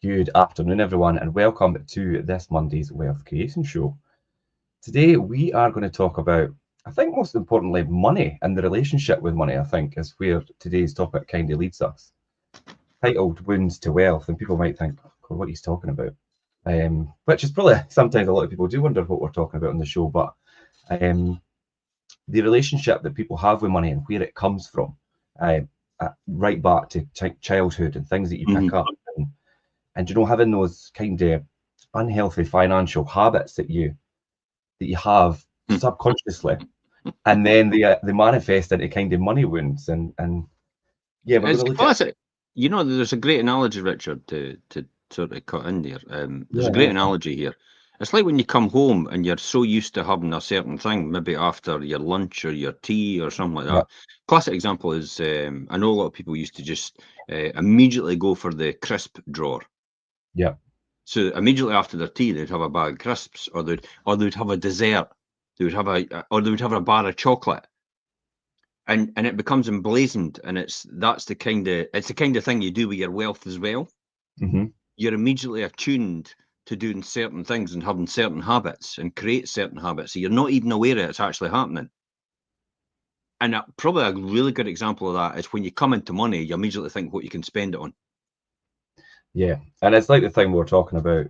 Good afternoon, everyone, and welcome to this Monday's Wealth Creation Show. Today, we are going to talk about, I think most importantly, money and the relationship with money, I think, is where today's topic kind of leads us. Titled Wounds to Wealth, and people might think, oh, what he's talking about. Which is probably, sometimes a lot of people do wonder what we're talking about on the show, but the relationship that people have with money and where it comes from, right back to childhood and things that you pick up. And having those kind of unhealthy financial habits that you have subconsciously, and then they manifest into kind of money wounds. And yeah, we're It's going to look classic. There's a great analogy, Richard, to sort of cut in there. There's a great analogy here. It's like when you come home and you're so used to having a certain thing, maybe after your lunch or your tea or something like that. Yeah. Classic example is, I know a lot of people used to just immediately go for the crisp drawer. Yeah. So immediately after their tea, they'd have a bag of crisps, or they'd have a dessert. They would have a bar of chocolate. And it becomes emblazoned, and it's the kind of thing you do with your wealth as well. Mm-hmm. You're immediately attuned to doing certain things and having certain habits and create certain habits. So you're not even aware it's actually happening. And probably a really good example of that is when you come into money, you immediately think what you can spend it on. Yeah, and it's like the thing we were talking about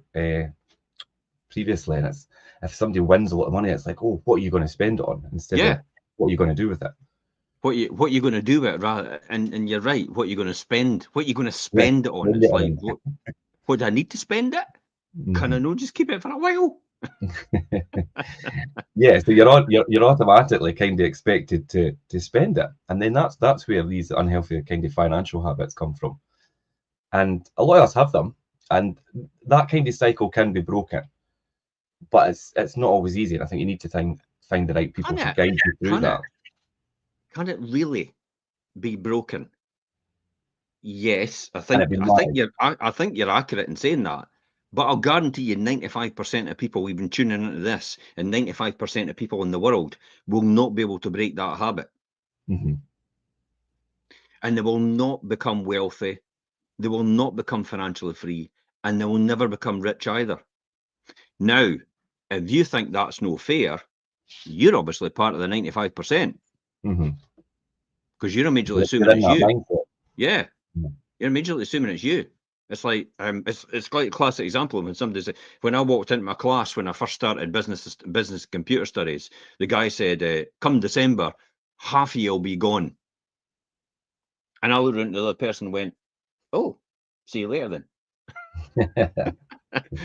previously, and it's if somebody wins a lot of money, it's like, oh, what are you going to spend it on instead of what are you going to do with it? What you going to do with it, rather, and you're right. What you're going to spend? What you're going to spend it on? It's like, what do I need to spend it? Can I not just keep it for a while? Yeah, so you're automatically kind of expected to spend it, and then that's where these unhealthy kind of financial habits come from. And a lot of us have them, and that kind of cycle can be broken, but it's not always easy. And I think you need to find the right people to guide you through that. Can it really be broken? Yes, I think you're accurate in saying that. But I'll guarantee you 95% of people even tuning into this, and 95% of people in the world will not be able to break that habit. Mm-hmm. And they will not become wealthy. They will not become financially free, and they will never become rich either. Now, if you think that's no fair, you're obviously part of the 95%. Mm-hmm. Because you're immediately assuming it's you. Mindset. Yeah. Mm-hmm. You're immediately assuming it's you. It's like it's like a classic example of when somebody said, when I walked into my class when I first started business computer studies, the guy said, come December, half of you will be gone. And I looked at the other person and went, oh, see you later then.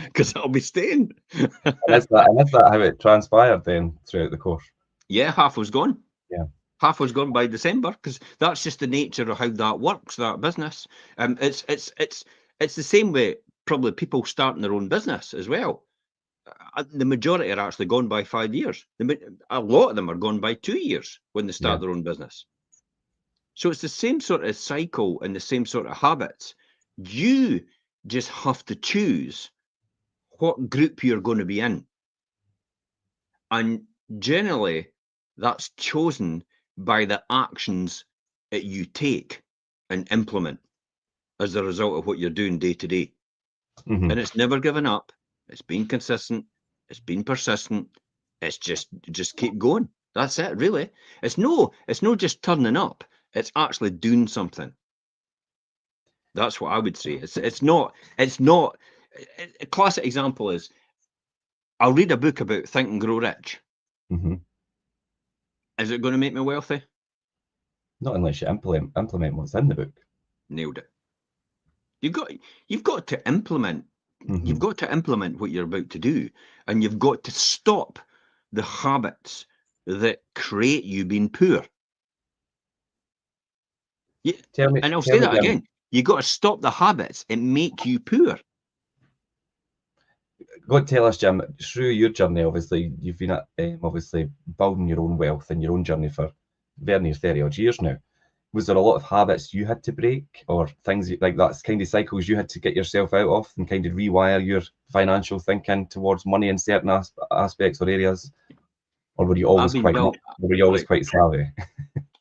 Because I'll be staying. and that's that how it transpired then throughout the course. Yeah, half was gone. Yeah. Half was gone by December, because that's just the nature of how that works, that business. It's the same way probably people starting their own business as well. The majority are actually gone by 5 years. A lot of them are gone by 2 years when they start their own business. So it's the same sort of cycle and the same sort of habits. You just have to choose what group you're going to be in. And generally, that's chosen by the actions that you take and implement as a result of what you're doing day to day. Mm-hmm. And it's never given up. It's been consistent. It's been persistent. It's just keep going. That's it, really. It's no just turning up. It's actually doing something. That's what I would say. It's not. A classic example is, I'll read a book about Think and Grow Rich. Mm-hmm. Is it going to make me wealthy? Not unless you implement what's in the book. Nailed it. You've got to implement. Mm-hmm. You've got to implement what you're about to do, and you've got to stop the habits that create you being poor. And I'll say that again. You've got to stop the habits that make you poor. Go and tell us, Jim, through your journey, obviously, you've been obviously building your own wealth and your own journey for very near 30 odd years now. Was there a lot of habits you had to break, or things like that kind of cycles you had to get yourself out of and kind of rewire your financial thinking towards money in certain aspects or areas? Or were you always quite savvy?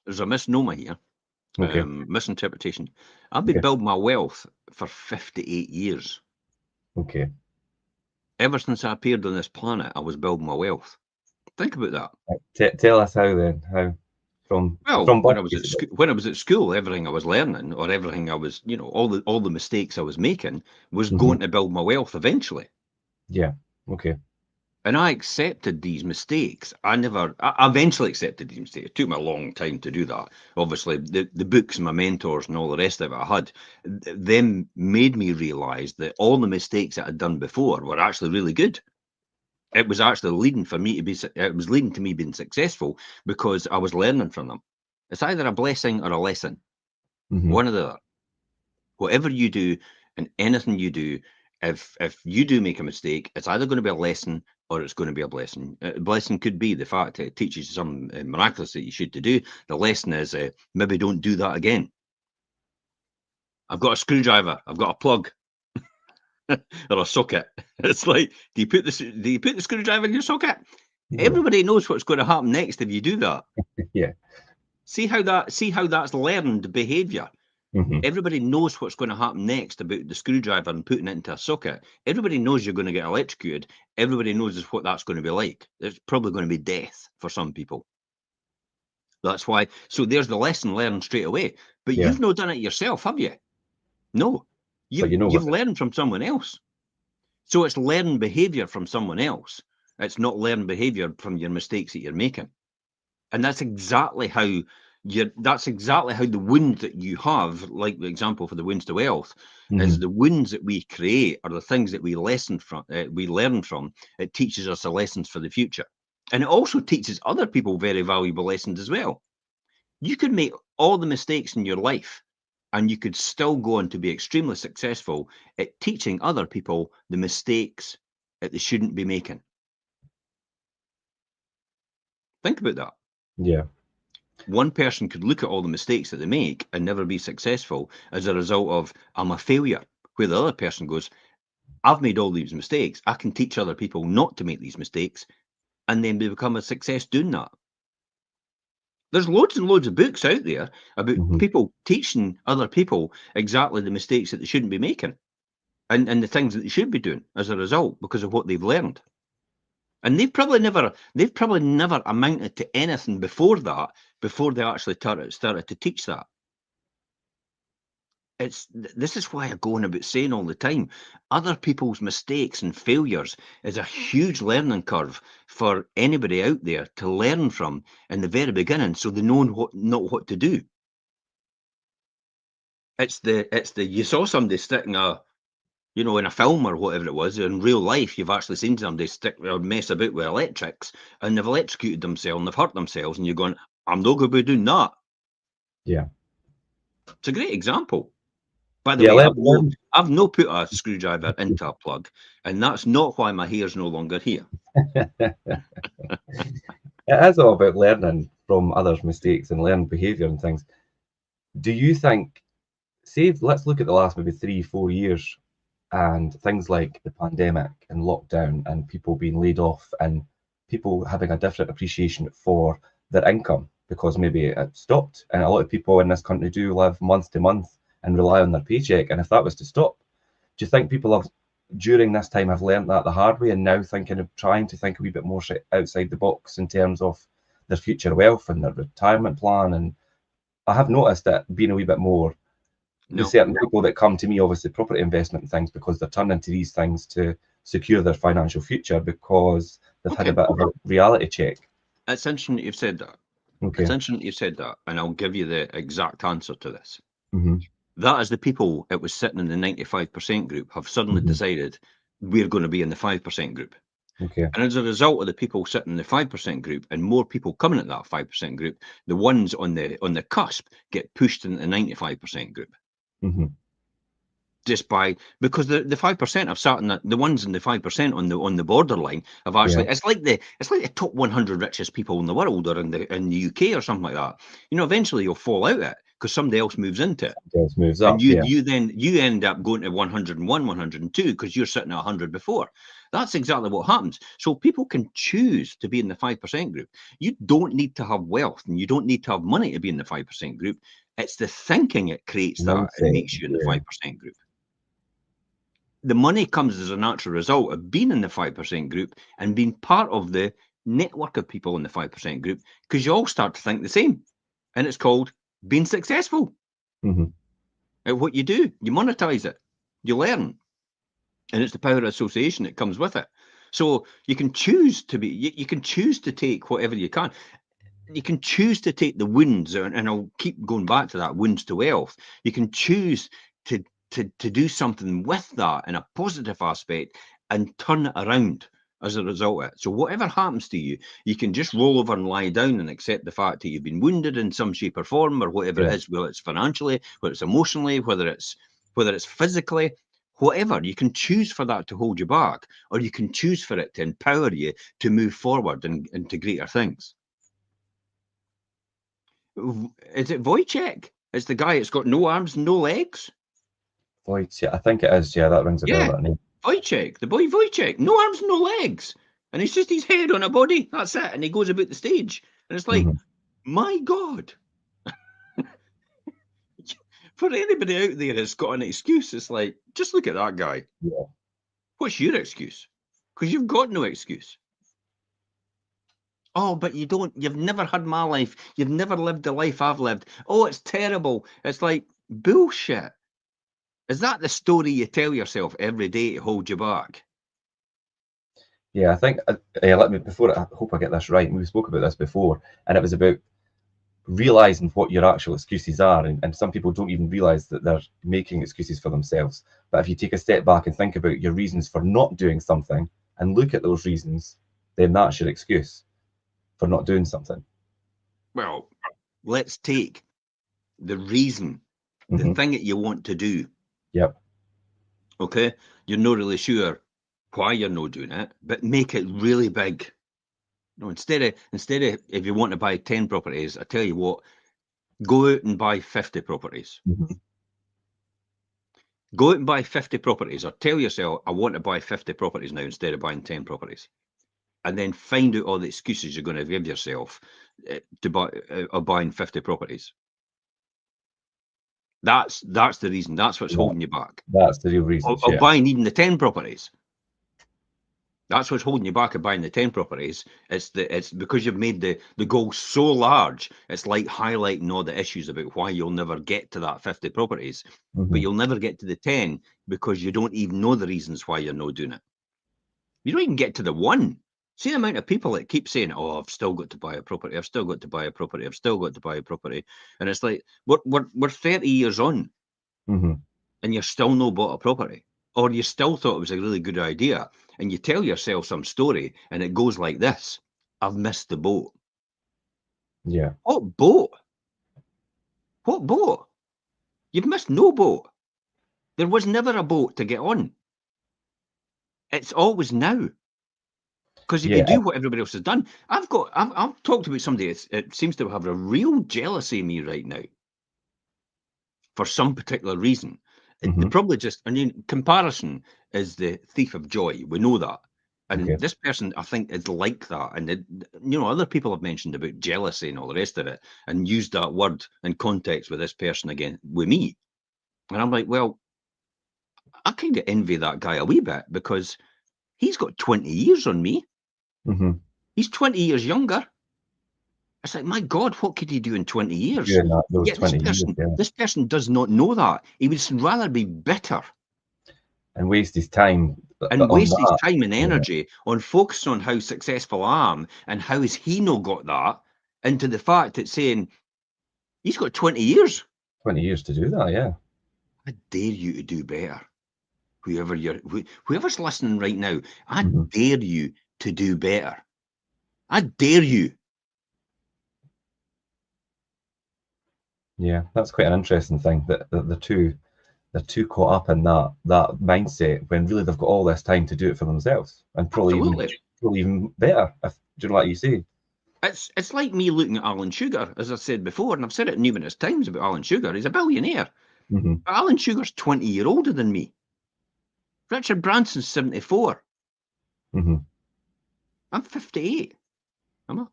There's a misnomer here. Okay. Misinterpretation. I've been building my wealth for 58 years. Okay. Ever since I appeared on this planet, I was building my wealth. Think about that. Tell us how then. How Well, from birth, basically. when I was at school, everything I was learning, or everything I was, all the mistakes I was making was Hmm. going to build my wealth eventually. Yeah. Okay. And I accepted these mistakes. I eventually accepted these mistakes. It took me a long time to do that. Obviously, the books, my mentors, and all the rest of it I had, them made me realize that all the mistakes that I'd done before were actually really good. It was actually leading for me to be, it was leading to me being successful because I was learning from them. It's either a blessing or a lesson, Hmm. one or the other. Whatever you do and anything you do, if you do make a mistake, it's either going to be a lesson or it's going to be a blessing. A blessing could be the fact that it teaches you something miraculous that you should to do. The lesson is maybe don't do that again. I've got a screwdriver. I've got a plug or a socket. It's like, do you put the screwdriver in your socket? No. Everybody knows what's going to happen next if you do that. Yeah. See how that's learned behavior. Hmm. Everybody knows what's going to happen next about the screwdriver and putting it into a socket. Everybody knows you're going to get electrocuted. Everybody knows what that's going to be like. It's probably going to be death for some people. That's why. So there's the lesson learned straight away. But Yeah. you've not done it yourself, have you? No. But you know You've what? learned from someone else. So it's learned behavior from someone else. It's not learned behavior from your mistakes that you're making. And that's exactly how the wound that you have, like the example for the wounds to wealth, is Hmm. the wounds that we create are the things that we learn from. It teaches us the lessons for the future. And it also teaches other people very valuable lessons as well. You could make all the mistakes in your life and you could still go on to be extremely successful at teaching other people the mistakes that they shouldn't be making. Think about that. Yeah. One person could look at all the mistakes that they make and never be successful as a result of, I'm a failure. Where the other person goes, I've made all these mistakes. I can teach other people not to make these mistakes. And then they become a success doing that. There's loads and loads of books out there about Hmm. people teaching other people exactly the mistakes that they shouldn't be making and the things that they should be doing as a result because of what they've learned. And they've probably never amounted to anything before that, before they actually started to teach that. This is why I go on about saying all the time, other people's mistakes and failures is a huge learning curve for anybody out there to learn from in the very beginning, so they know not what to do. It's the you saw somebody sticking in a film or whatever it was. In real life, you've actually seen somebody stick or mess about with electrics, and they've electrocuted themselves and they've hurt themselves, and you're going, I'm not going to be doing that. Yeah. It's a great example. By the Yeah. way, Learn. I've no put a screwdriver into a plug, and that's not why my hair's no longer here. It is all about learning from others' mistakes and learn behaviour and things. Do you think, say, let's look at the last maybe 3, 4 years and things like the pandemic and lockdown and people being laid off and people having a different appreciation for their income because maybe it stopped. And a lot of people in this country do live month to month and rely on their paycheck. And if that was to stop, do you think people have during this time have learned that the hard way and now thinking of trying to think a wee bit more outside the box in terms of their future wealth and their retirement plan? And I have noticed that being a wee bit more, the No. certain people that come to me, obviously property investment and things, because they're turning to these things to secure their financial future because they've had a Okay. bit of a reality check. It's interesting that you've said that. It's Okay. interesting that you've said that, and I'll give you the exact answer to this. Hmm. That is the people that was sitting in the 95% group have suddenly Hmm. decided we're going to be in the 5% group. Okay. And as a result of the people sitting in the 5% group and more people coming at that 5% group, the ones on the cusp get pushed into the 95% group. Hmm. Just by because the 5% have sat in the ones in the 5% on the borderline have Yeah. actually it's like the top 100 richest people in the world or in the UK or something like that. Eventually you'll fall out of it because somebody else moves into it. Just moves And up. Yeah. you end up going to 101, 102 because you're sitting at 100 before. That's exactly what happens. So people can choose to be in the 5% group. You don't need to have wealth and you don't need to have money to be in the 5% group. It's the thinking it creates that and Mindset. makes you in the Yeah. 5% group. the money comes as a natural result of being in the 5% group and being part of the network of people in the 5% group, because you all start to think the same. And it's called being successful at what you do. You monetize it, you learn. And it's the power of association that comes with it. So you can choose to be, you can choose to take whatever you can. You can choose to take the wounds, and I'll keep going back to that, wounds to wealth. You can choose to do something with that in a positive aspect and turn it around as a result of it. So whatever happens to you, you can just roll over and lie down and accept the fact that you've been wounded in some shape or form, or whatever it is, whether it's financially, whether it's emotionally, whether it's physically, whatever. You can choose for that to hold you back, or you can choose for it to empower you to move forward and into greater things. Is it Wojciech? It's the guy that's got no arms, no legs. Wojciech, I think it is. Yeah, that rings a bell. That name. Wojciech, the boy Wojciech, no arms, no legs, and it's just his head on a body. That's it, and he goes about the stage, and it's like, my God. For anybody out there that's got an excuse, it's like, just look at that guy. Yeah. What's your excuse? Because you've got no excuse. Oh, but you've never had my life. You've never lived the life I've lived. Oh, it's terrible. It's like, bullshit. Is that the story you tell yourself every day to hold you back? Yeah, I think, let me, before, I hope I get this right, and we spoke about this before, and it was about realizing what your actual excuses are, and some people don't even realize that they're making excuses for themselves. But if you take a step back and think about your reasons for not doing something and look at those reasons, then that's your excuse for not doing something. Well, let's take the reason, the thing that you want to do. Yep. Okay, you're not really sure why you're not doing it, but make it really big. No, instead of if you want to buy 10 properties, I tell you what, go out and buy 50 properties. Go out and buy 50 properties, or tell yourself, I want to buy 50 properties now instead of buying 10 properties. And then find out all the excuses you're going to give yourself to buy of buying 50 properties. That's the reason. That's what's holding you back. That's the real reason. Of buying even the 10 properties. That's what's holding you back of buying the 10 properties. It's because you've made the goal so large. It's like highlighting all the issues about why you'll never get to that 50 properties, but you'll never get to the 10 because you don't even know the reasons why you're not doing it. You don't even get to the 1. See the amount of people that keep saying, "Oh, I've still got to buy a property. I've still got to buy a property. I've still got to buy a property," and it's like we're 30 years on, and you're still no bought a property, or you still thought it was a really good idea, and you tell yourself some story, and it goes like this: "I've missed the boat." Yeah. What boat? What boat? You've missed no boat. There was never a boat to get on. It's always now. Because if you do what everybody else has done, I've talked about somebody it seems to have a real jealousy of me right now for some particular reason. They probably just, comparison is the thief of joy. We know that. And this person, I think, is like that. And, other people have mentioned about jealousy and all the rest of it and used that word in context with this person again, with me. And I'm like, well, I kind of envy that guy a wee bit because he's got 20 years on me. He's 20 years younger. It's like, my God, what could he do in 20 years? This person does not know that. He would rather be bitter and waste his time and waste his time and energy on focusing on how successful I am and how has he not got that, into the fact that saying he's got 20 years. 20 years to do that, yeah. I dare you to do better. Whoever's listening right now, I dare you to do better. I dare you. Yeah, that's quite an interesting thing that they're too caught up in that mindset when really they've got all this time to do it for themselves and probably even better, do you know what you say? It's like me looking at Alan Sugar, as I said before, and I've said it numerous times about Alan Sugar. He's a billionaire. But Alan Sugar's 20 years older than me. Richard Branson's 74. I'm 58. Am I?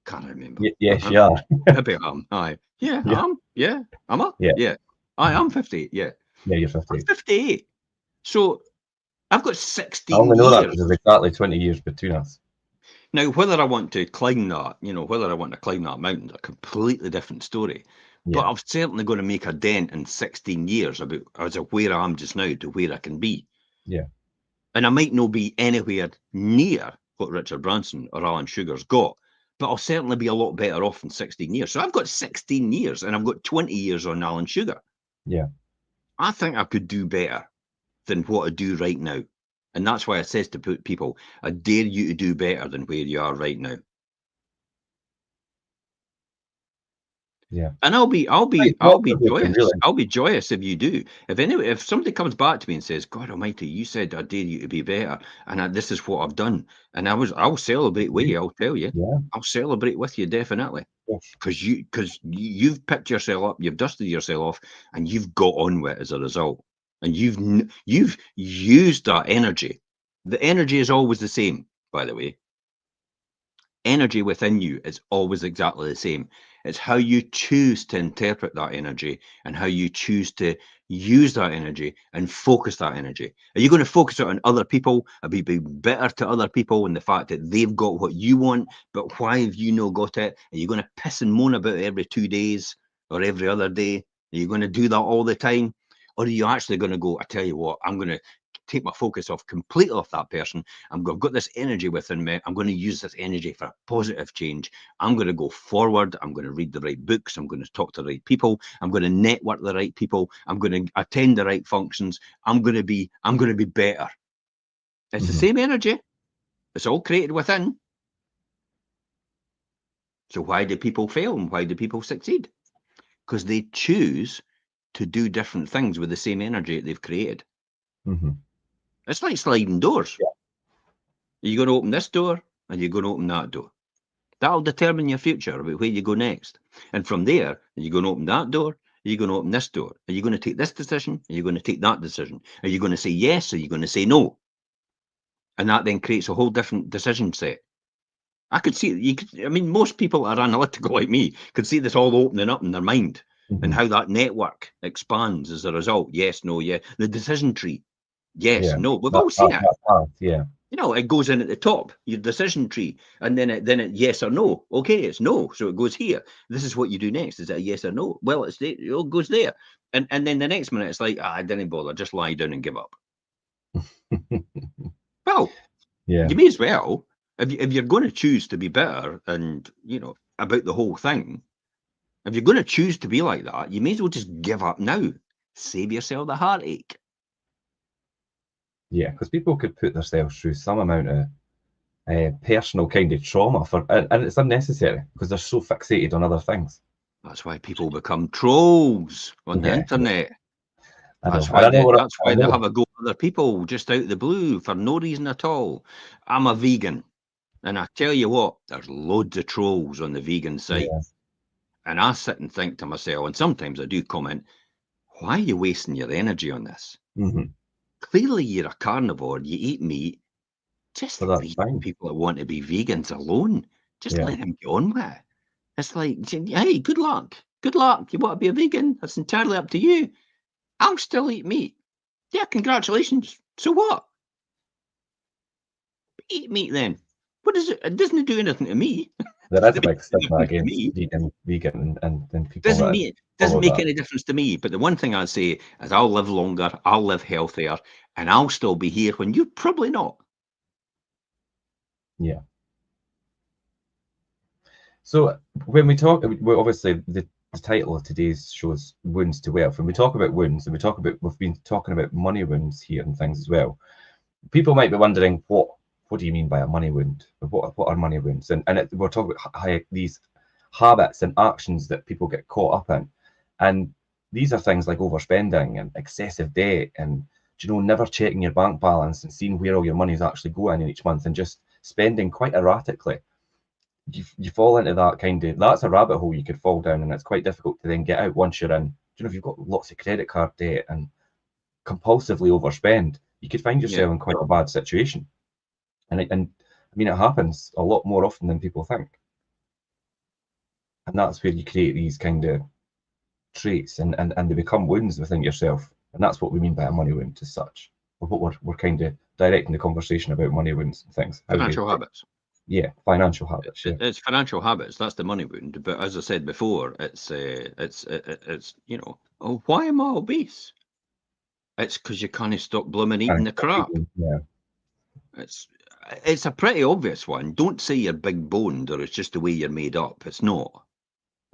Can't remember. Yes, you are. Maybe I am. Aye. Yeah, I am. Yeah. Am I? Yeah. I am 58. Yeah. Yeah, you're 58. I'm 58. So I've got I 16 only know that years. because there's exactly 20 years between us. Now, whether I want to climb that, whether I want to climb that mountain, a completely different story. But Yeah, I'm certainly going to make a dent in 16 years about as of where I am just now to where I can be. yeah, And I might not be anywhere near what Richard Branson or Alan Sugar's got, but I'll certainly be a lot better off in 16 years. So I've got 16 years and I've got 20 years on Alan Sugar. yeah, I think I could do better than what I do right now. And that's why it says to put people, I dare you to do better than where you are right now. yeah. And I'll be Quite thought-provoking, joyous. really. I'll be joyous if you do. If somebody comes back to me and says, "God Almighty, you said I dare you to be better, and this is what I've done," and I'll celebrate with you. I'll tell you, Yeah, I'll celebrate with you definitely, of course. because you've picked yourself up, you've dusted yourself off, and you've got on with it as a result, and you've used that energy. The energy is always the same, by the way. Energy within you is always exactly the same. It's how you choose to interpret that energy and how you choose to use that energy and focus that energy. Are you going to focus it on other people? Are you be better to other people in the fact that they've got what you want, but why have you not got it? Are you going to piss and moan about it every 2 days or every other day? Are you going to do that all the time? Or are you actually going to go, I tell you what, I'm going to take my focus off completely off that person. I've got this energy within me. I'm going to use this energy for positive change. I'm going to go forward. I'm going to read the right books. I'm going to talk to the right people. I'm going to network the right people. I'm going to attend the right functions. I'm going to be better. It's the Mhm. same energy. It's all created within. So why do people fail and why do people succeed? Because they choose to do different things with the same energy that they've created. Mhm. It's like sliding doors. Yeah. Are you going to open this door and you're going to open that door? That'll determine your future about where you go next. And from there, are you going to open that door? Are you going to open this door? Are you going to take this decision? Are you going to take that decision? Are you going to say yes? Are you going to say no? And that then creates a whole different decision set. I could see you could. I mean, most people are analytical like me. Could see this all opening up in their mind and Mhm. how that network expands as a result. Yes, no, yeah. The decision tree. Yes, Yeah. no. We've That all seen that it. that path, yeah. It goes in at the top, your decision tree, and then it yes or no. Okay, it's no, so it goes here. This is what you do next. Is it a yes or no? Well, it goes there, and then the next minute it's like, I didn't bother, just lie down and give up. Well, Yeah. you may as well if you're going to choose to be better and about the whole thing. If you're going to choose to be like that, you may as well just give up now. Save yourself the heartache. Yeah, because people could put themselves through some amount of personal kind of trauma and it's unnecessary because they're so fixated on other things. That's why people become trolls on the Yeah, yeah, internet. I know. That's And why I know they what that's I why they have know. a go at other people just out of the blue for no reason at all. I'm a vegan, and I tell you what, there's loads of trolls on the vegan site. Yeah. And I sit and think to myself, and sometimes I do comment, why are you wasting your energy on this? Hmm. Clearly you're a carnivore, you eat meat. Just So that's leave fine. people that want to be vegans alone. Just Yeah. let them get on with it. It's like, hey, good luck. Good luck. You want to be a vegan? That's entirely up to you. I'll still eat meat. Yeah, congratulations. So what? Eat meat then. What is it? It doesn't do anything to me. There is a Doesn't make big stigma anything to against me. vegan and people Doesn't that mean doesn't follow make that. any difference to me. But the one thing I say is I'll live longer, I'll live healthier, and I'll still be here when you're probably not. Yeah. So when we talk, well, obviously the title of today's show is Wounds to Wealth. When we talk about wounds, and we've been talking about money wounds here and things as well. People might be wondering what do you mean by a money wound? What are money wounds? And we're talking about these habits and actions that people get caught up in, and these are things like overspending and excessive debt and never checking your bank balance and seeing where all your money is actually going in each month and just spending quite erratically. You fall into that that's a rabbit hole you could fall down, and it's quite difficult to then get out once you're in. If you've got lots of credit card debt and compulsively overspend, you could find Yeah. yourself in quite a bad situation. And I mean, it happens a lot more often than people think. And that's where you create these kind of traits and they become wounds within yourself. And that's what we mean by a money wound as such. what we're kind of directing the conversation about money wounds and things. Financial habits. Yeah, financial habits. Yeah. It's financial habits. That's the money wound. But as I said before, it's you know, oh, why am I obese? It's because you can't stop blooming eating the crap. Yeah. It's a pretty obvious one. Don't say you're big boned or it's just the way you're made up. It's not.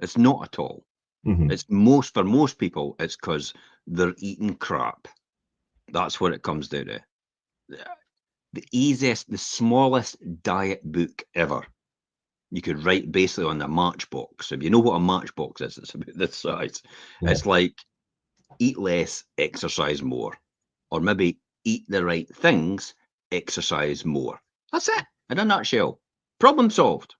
It's not at all. Mm-hmm. It's for most people, it's because they're eating crap. That's what it comes down to. The easiest, the smallest diet book ever. You could write basically on the matchbox. If you know what a matchbox is, it's about this size. Yeah. It's like eat less, exercise more. Or maybe eat the right things, exercise more. That's it, in a nutshell. Problem solved.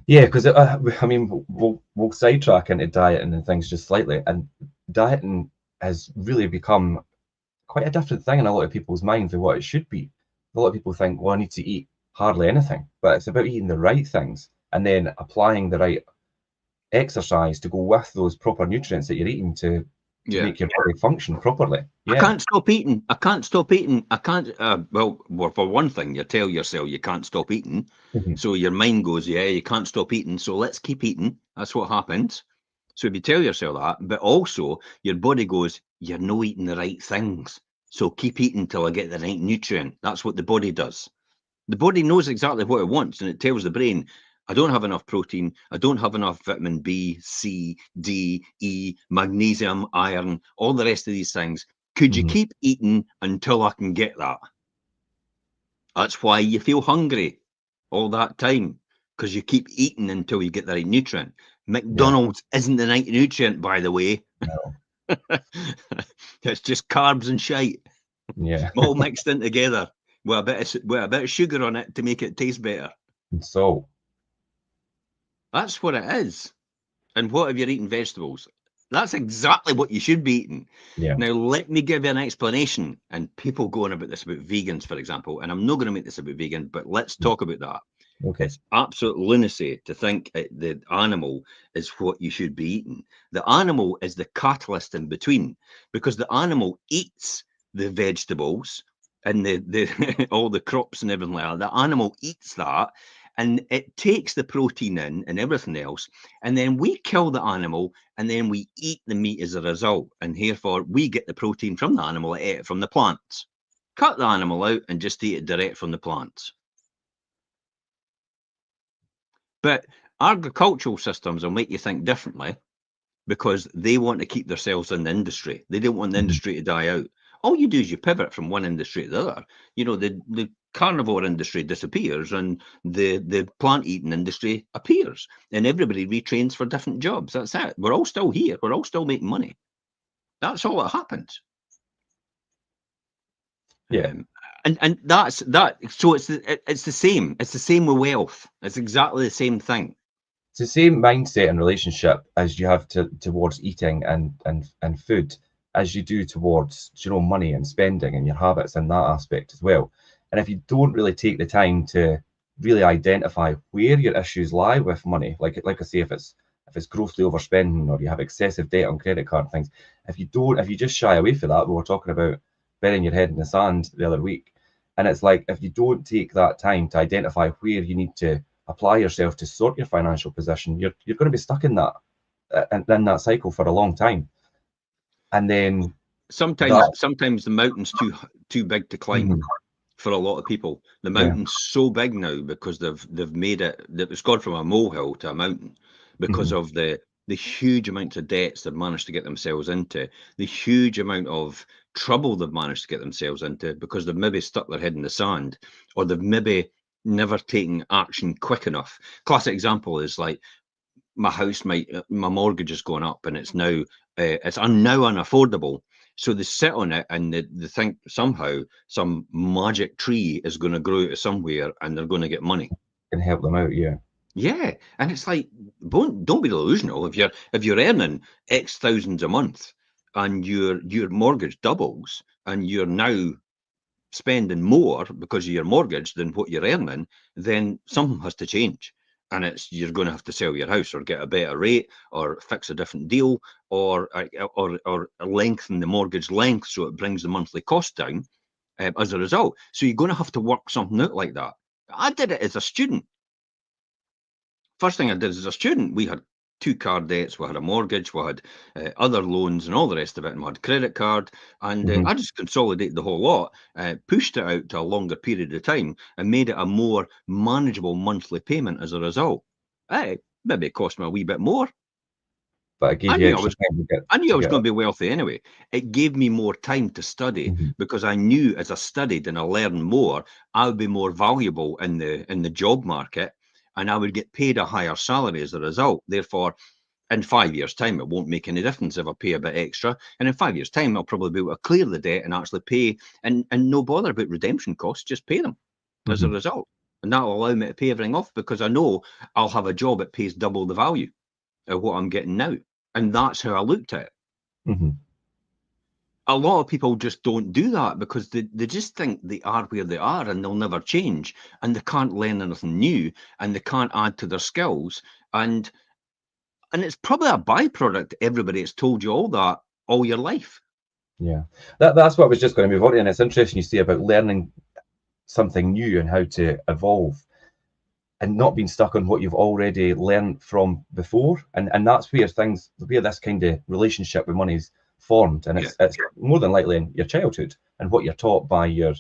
Yeah, because I mean, we'll sidetrack into dieting and things just slightly, and dieting has really become quite a different thing in a lot of people's minds than what it should be. A lot of people think, well, I need to eat hardly anything, but it's about eating the right things and then applying the right exercise to go with those proper nutrients that you're eating to make your body function properly. Yeah. I can't stop eating. I can't stop eating. I can't. Well, for one thing, you tell yourself you can't stop eating. Mhm. So your mind goes, yeah, you can't stop eating. So let's keep eating. That's what happens. So if you tell yourself that, but also your body goes, you're not eating the right things. So keep eating till I get the right nutrient. That's what the body does. The body knows exactly what it wants, and it tells the brain, I don't have enough protein, I don't have enough vitamin B, C, D, E, magnesium, iron, all the rest of these things. Could you Mhm. keep eating until I can get that? That's why you feel hungry all that time, because you keep eating until you get the right nutrient. McDonald's isn't the right nutrient, by the way. No. It's just carbs and shite, Yeah. all mixed in together with a bit of sugar on it to make it taste better. So, That's what it is. And what if you're eating vegetables? That's exactly what you should be eating. yeah. Now, let me give you an explanation. And people go on about this about vegans, for example, and I'm not going to make this about vegan, but let's talk about that. Okay. It's absolute lunacy to think the animal is what you should be eating. The animal is the catalyst in between, because the animal eats the vegetables and the all the crops and everything like that. The animal eats that, and it takes the protein in and everything else, and then we kill the animal, and then we eat the meat as a result, and therefore we get the protein from the animal, ate it from the plants. Cut the animal out and just eat it direct from the plants. But agricultural systems will make you think differently, because they want to keep themselves in the industry. They don't want the Mhm. industry to die out. All you do is you pivot from one industry to the other. You know, the carnivore industry disappears and the plant eating industry appears, and everybody retrains for different jobs. That's it. We're all still here. We're all still making money. That's all that happens. Yeah. And that's that. So it's the same. It's the same with wealth. It's exactly the same thing. It's the same mindset and relationship as you have towards eating and food as you do towards, money and spending and your habits in that aspect as well. And if you don't really take the time to really identify where your issues lie with money, like I say, if it's grossly overspending or you have excessive debt on credit card and things, if you just shy away from that, we were talking about burying your head in the sand the other week. And it's like, if you don't take that time to identify where you need to apply yourself to sort your financial position, you're going to be stuck in that in that cycle for a long time. And then Sometimes the mountain's too big to climb. Mhm. For a lot of people, the Yeah. mountain's so big now because they've made it that it's gone from a molehill to a mountain because Mhm. of the huge amounts of debts they've managed to get themselves into, the huge amount of trouble they've managed to get themselves into because they've maybe stuck their head in the sand, or they've maybe never taken action quick enough. Classic example is like my mortgage has gone up and it's now now unaffordable. So they sit on it and they think somehow some magic tree is going to grow out of somewhere and they're going to get money. Can help them out. Yeah. Yeah, and it's like, don't be delusional. If you're earning X thousands a month and your mortgage doubles and you're now spending more because of your mortgage than what you're earning, then something has to change. And you're going to have to sell your house or get a better rate or fix a different deal or lengthen the mortgage length so it brings the monthly cost down. as a result. So you're going to have to work something out like that. I did it as a student. First thing I did as a student, we had 2 car debts, we had a mortgage, we had other loans and all the rest of it, and we had credit card, and I just consolidated the whole lot, pushed it out to a longer period of time, and made it a more manageable monthly payment as a result. Maybe it cost me a wee bit more. But it gave you extra time to get. I knew I was going to be wealthy anyway. It gave me more time to study because I knew as I studied and I learned more, I would be more valuable in the job market, and I would get paid a higher salary as a result. Therefore, in 5 years' time, it won't make any difference if I pay a bit extra. And in 5 years' time, I'll probably be able to clear the debt and actually pay and no bother about redemption costs, just pay them as a result. And that will allow me to pay everything off because I know I'll have a job that pays double the value of what I'm getting now. And that's how I looked at it. A lot of people just don't do that because they just think they are where they are and they'll never change, and they can't learn anything new, and they can't add to their skills. And it's probably a byproduct. Everybody has told you all that all your life. Yeah, that's what I was just going to move on to. And it's interesting you say about learning something new and how to evolve and not being stuck on what you've already learned from before. And that's where this kind of relationship with money's formed. And it's more than likely in your childhood and what you're taught by your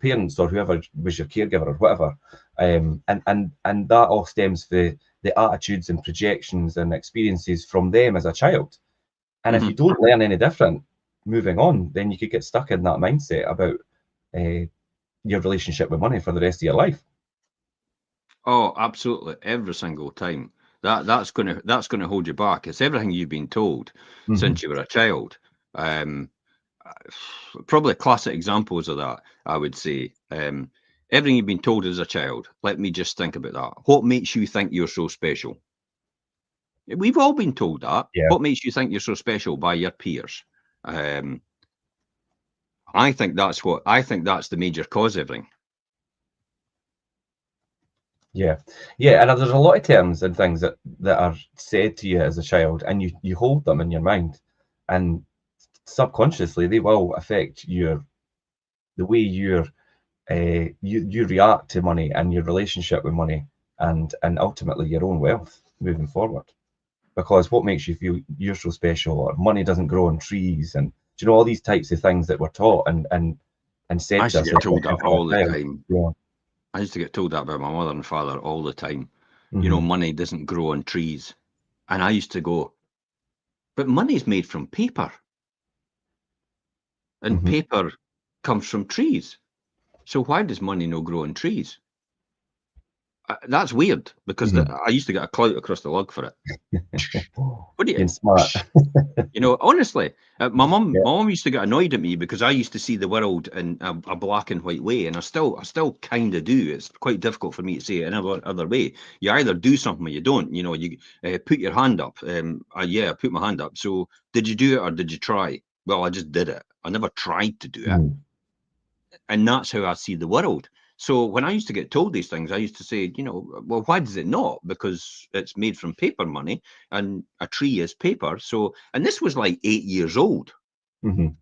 parents or whoever was your caregiver or whatever. And that all stems from the attitudes and projections and experiences from them as a child. And if you don't learn any different moving on, then you could get stuck in that mindset about your relationship with money for the rest of your life. Oh, absolutely, every single time. That's gonna hold you back. It's everything you've been told since you were a child. Probably classic examples of that, I would say. Everything you've been told as a child. Let me just think about that. What makes you think you're so special? We've all been told that. Yeah. What makes you think you're so special by your peers? I think that's the major cause of everything. Yeah, and there's a lot of terms and things that are said to you as a child, and you hold them in your mind, and subconsciously they will affect the way you react to money and your relationship with money, and ultimately your own wealth moving forward. Because what makes you feel you're so special, or money doesn't grow on trees, and do you know all these types of things that we're taught and said I used to get told that all the time. Yeah. I used to get told that by my mother and father all the time. You know, money doesn't grow on trees. And I used to go, but money's made from paper. And paper comes from trees. So why does money not grow on trees? That's weird because I used to get a clout across the lug for it. What do you? Being smart. You know, honestly, my mum used to get annoyed at me because I used to see the world in a black and white way, and I still kind of do. It's quite difficult for me to say it another other way. You either do something or you don't. You know, you put your hand up. I put my hand up. So did you do it or did you try? Well, I just did it. I never tried to do it. And that's how I see the world. So when I used to get told these things, I used to say, you know, well, why does it not? Because it's made from paper money and a tree is paper. So, and this was like 8 years old. And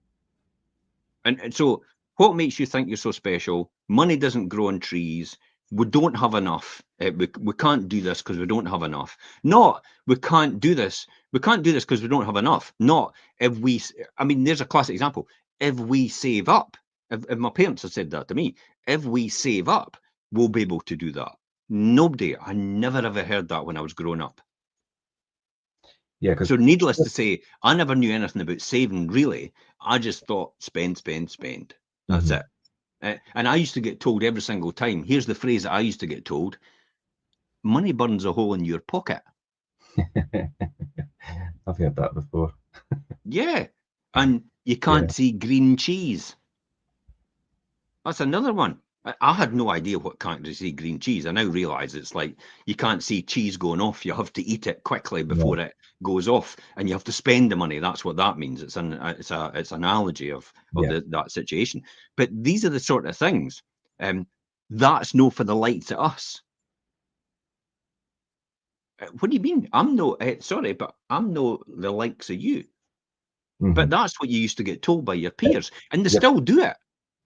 so what makes you think you're so special? Money doesn't grow on trees. We don't have enough. We can't do this because we don't have enough. Not we can't do this. We can't do this because we don't have enough. Not if we, I mean, there's a classic example. If we save up, if my parents had said that to me, if we save up, we'll be able to do that. Nobody, I never ever heard that when I was growing up. Yeah. So needless to say, I never knew anything about saving really. I just thought spend, spend, spend. That's it. And I used to get told every single time, here's the phrase that I used to get told: money burns a hole in your pocket. I've heard that before. Yeah. And you can't see green cheese. That's another one. I had no idea what can't see green cheese. I now realise it's like you can't see cheese going off. You have to eat it quickly before it goes off, and you have to spend the money. That's what that means. It's an analogy of that situation. But these are the sort of things. That's no for the likes of us. What do you mean? I'm no sorry, but I'm no the likes of you. But that's what you used to get told by your peers, and they You're still do it.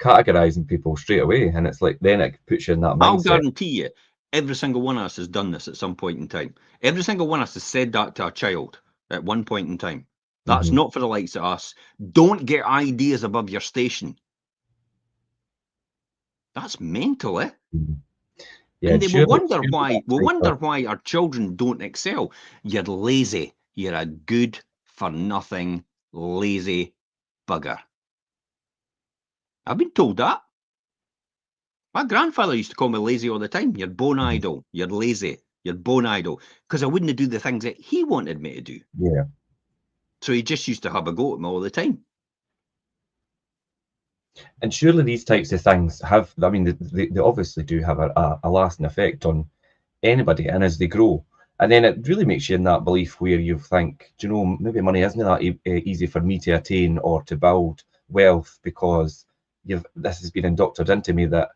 categorizing people straight away, and it's like then it puts you in that I'll mindset. guarantee you, every single one of us has done this at some point in time. Every single one of us has said that to a child at one point in time. That's Mhm. not for the likes of us. Don't get ideas above your station. That's mental, eh? Mhm. Yeah, And and they will surely, wonder surely why. that We type wonder of why our children don't excel. You're lazy. You're a good for nothing, lazy bugger. I've been told that. My grandfather used to call me lazy all the time. You're bone Mhm. idle. You're lazy. You're bone idle. Because I wouldn't do the things that he wanted me to do. Yeah. So he just used to have a go at me all the time. And surely these types of things have, I mean, they obviously do have a lasting effect on anybody and as they grow. And then it really makes you in that belief where you think, do you know, maybe money isn't that easy for me to attain or to build wealth because this has been indoctored into me that,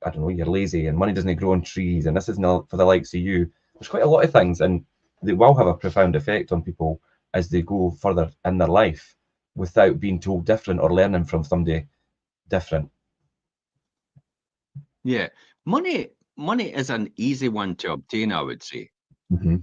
I don't know, you're lazy and money doesn't grow on trees and this isn't for the likes of you. There's quite a lot of things, and they will have a profound effect on people as they go further in their life without being told different or learning from somebody different. Yeah. Money is an easy one to obtain, I would say. Hmm.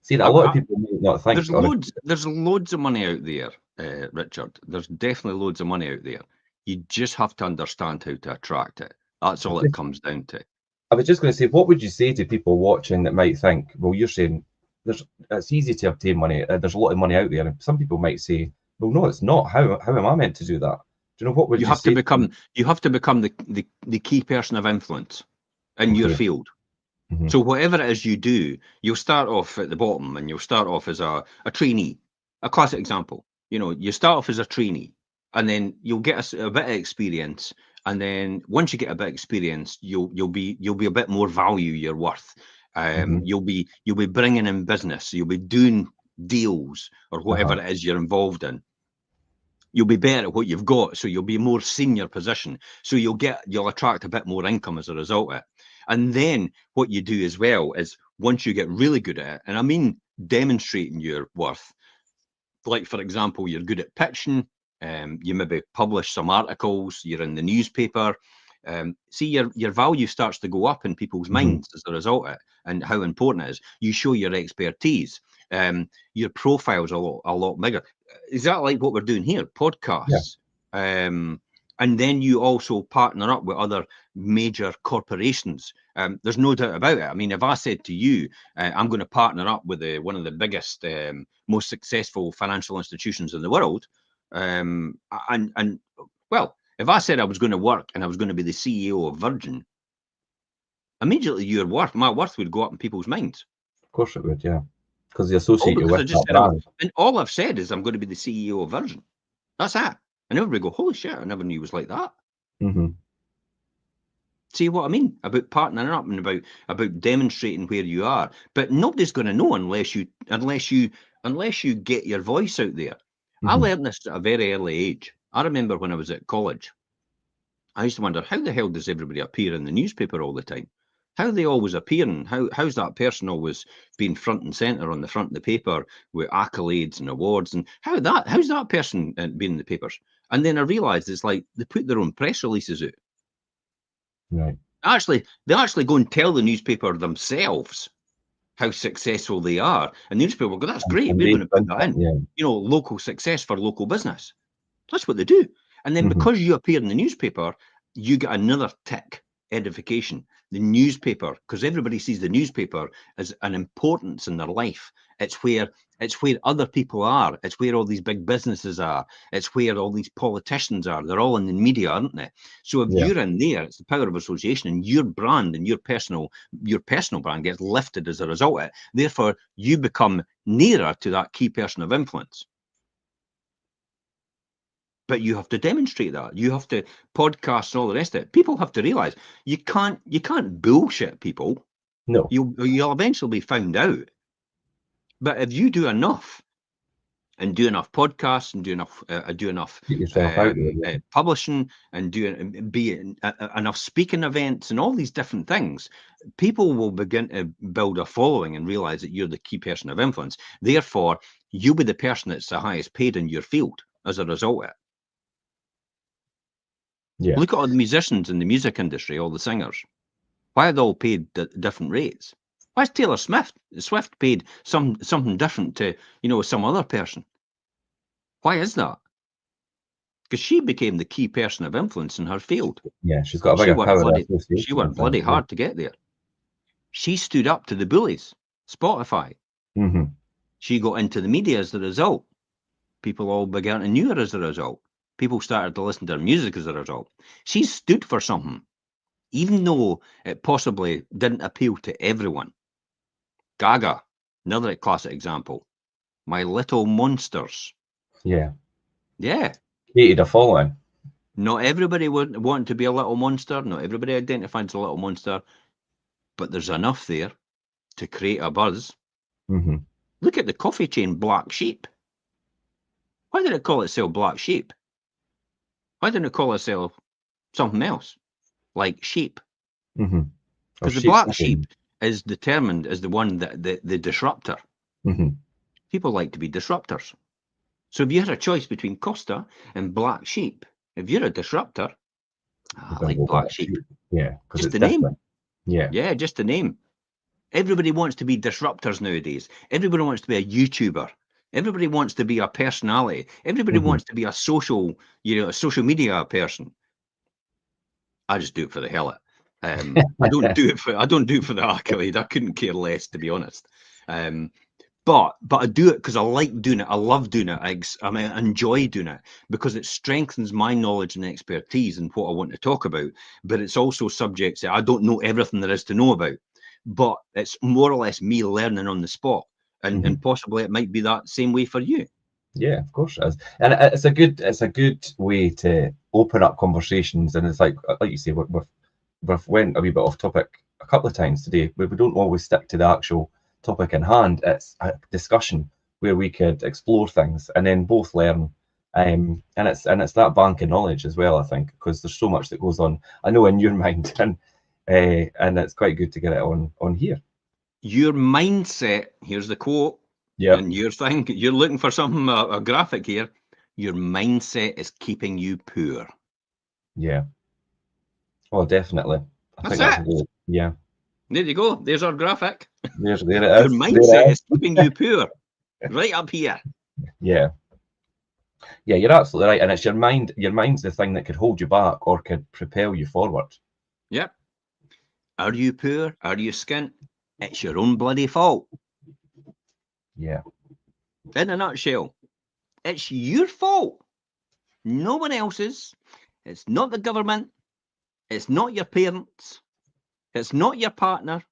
See that a I, lot of I, people may not think, or there's loads of money out there, Richard. There's definitely loads of money out there. You just have to understand how to attract it. That's all it comes down to. I was just going to say, what would you say to people watching that might think, well, you're saying it's easy to obtain money. There's a lot of money out there, and some people might say, well, no, it's not. How am I meant to do that? Do you know what would You you have to say to them? become the key person of influence in your Okay. field. Hmm. So whatever it is you do, you'll start off at the bottom and you'll start off as a trainee. A classic example, you start off as a trainee and then you'll get a bit of experience. And then once you get a bit of experience, you'll be a bit more value you're worth. Hmm. You'll be bringing in business. You'll be doing deals or whatever Uh-huh. it is you're involved in. You'll be better at what you've got, so you'll be more senior position. So you'll attract a bit more income as a result of it. And then what you do as well is once you get really good at it, and I mean demonstrating your worth, like for example, you're good at pitching, you maybe publish some articles, you're in the newspaper. See, your value starts to go up in people's Hmm. minds as a result of it, and how important it is. You show your expertise. Your profile's a lot bigger. Is that like what we're doing here? Yeah. Podcasts. And then you also partner up with other major corporations. There's no doubt about it. I mean, if I said to you, I'm going to partner up with one of the biggest, most successful financial institutions in the world, and well, if I said I was going to work and I was going to be the CEO of Virgin, immediately my worth would go up in people's minds. Of course it would. Yeah, because they All associate you because I with just that said I was, brand. and all I've said is I'm going to be the CEO of Virgin. That's it. And everybody go, holy shit, I never knew it was like that. Hmm. See what I mean about partnering up and about demonstrating where you are. But nobody's going to know unless you get your voice out there. I Hmm. learned this at a very early age. I remember when I was at college, I used to wonder how the hell does everybody appear in the newspaper all the time? How are they always appearing? How's that person always being front and center on the front of the paper with accolades and awards? And how's that person being in the papers? And then I realised it's like they put their own press releases out. Right. They actually go and tell the newspaper themselves how successful they are. And the newspaper will go, that's great, And we're they going to put print that it. in. Yeah. Local success for local business. That's what they do. And then Hmm. because you appear in the newspaper, you get another tick, edification. The newspaper, because everybody sees the newspaper as an importance in their life. It's where other people are. It's where all these big businesses are. It's where all these politicians are. They're all in the media, aren't they? So if Yeah. you're in there, it's the power of association, and your brand and your personal brand gets lifted as a result of it. Therefore, you become nearer to that key person of influence. But you have to demonstrate that. You have to podcast and all the rest of it. People have to realize you can't bullshit people. No. You'll eventually be found out. But if you do enough and do enough podcasts and do enough Get yourself out there. publishing and enough speaking events and all these different things, people will begin to build a following and realize that you're the key person of influence. Therefore, you'll be the person that's the highest paid in your field as a result of it. Yeah. Look at all the musicians in the music industry, all the singers. Why are they all paid different rates? Why is Taylor Swift paid something different to, some other person? Why is that? Because she became the key person of influence in her field. Yeah, she's got a bigger power of association. She worked bloody hard to get there. She stood up to the bullies, Spotify. Mm-hmm. She got into the media as a result. People all began to know her as a result. People started to listen to her music as a result. She stood for something, even though it possibly didn't appeal to everyone. Gaga, another classic example. My Little Monsters. Yeah. Yeah. Created a following. Not everybody would want to be a little monster. Not everybody identifies as a little monster. But there's enough there to create a buzz. Mm-hmm. Look at the coffee chain Black Sheep. Why did it call itself Black Sheep? Why didn't it call itself something else, like sheep? Mm-hmm. Because the black sheep is determined as the one that the disruptor. Mm-hmm. People like to be disruptors. So if you had a choice between Costa and Black Sheep, if you're a disruptor, I like Black Sheep. Yeah, because Just it's the different. name. Yeah, just the name. Everybody wants to be disruptors nowadays. Everybody wants to be a YouTuber. Everybody wants to be a personality. Everybody wants to be a social media person. I just do it for the hell of it. I don't do it for the accolade. I couldn't care less, to be honest. But I do it because I like doing it. I love doing it. I enjoy doing it because it strengthens my knowledge and expertise in what I want to talk about. But it's also subjects that I don't know everything there is to know about. But it's more or less me learning on the spot, and possibly it might be that same way for you. Yeah, of course it is, and it's a good way to open up conversations. And it's like you say, we've went a wee bit off topic a couple of times today. We don't always stick to the actual topic in hand. It's a discussion where we could explore things and then both learn. And it's that bank of knowledge as well, I think, because there's so much that goes on, I know, in your mind, and it's quite good to get it on here. Your mindset, here's the quote. Yeah. And you're looking for something, a graphic here. Your mindset is keeping you poor. Yeah. Oh, definitely. I think that's it. Yeah. There you go. There's our graphic. There it is. Your mindset is keeping you poor. Right up here. Yeah. Yeah, you're absolutely right. And it's your mind. Your mind's the thing that could hold you back or could propel you forward. Yep. Are you poor? Are you skint? It's your own bloody fault. Yeah. In a nutshell, it's your fault. No one else's. It's not the government. It's not your parents. It's not your partner.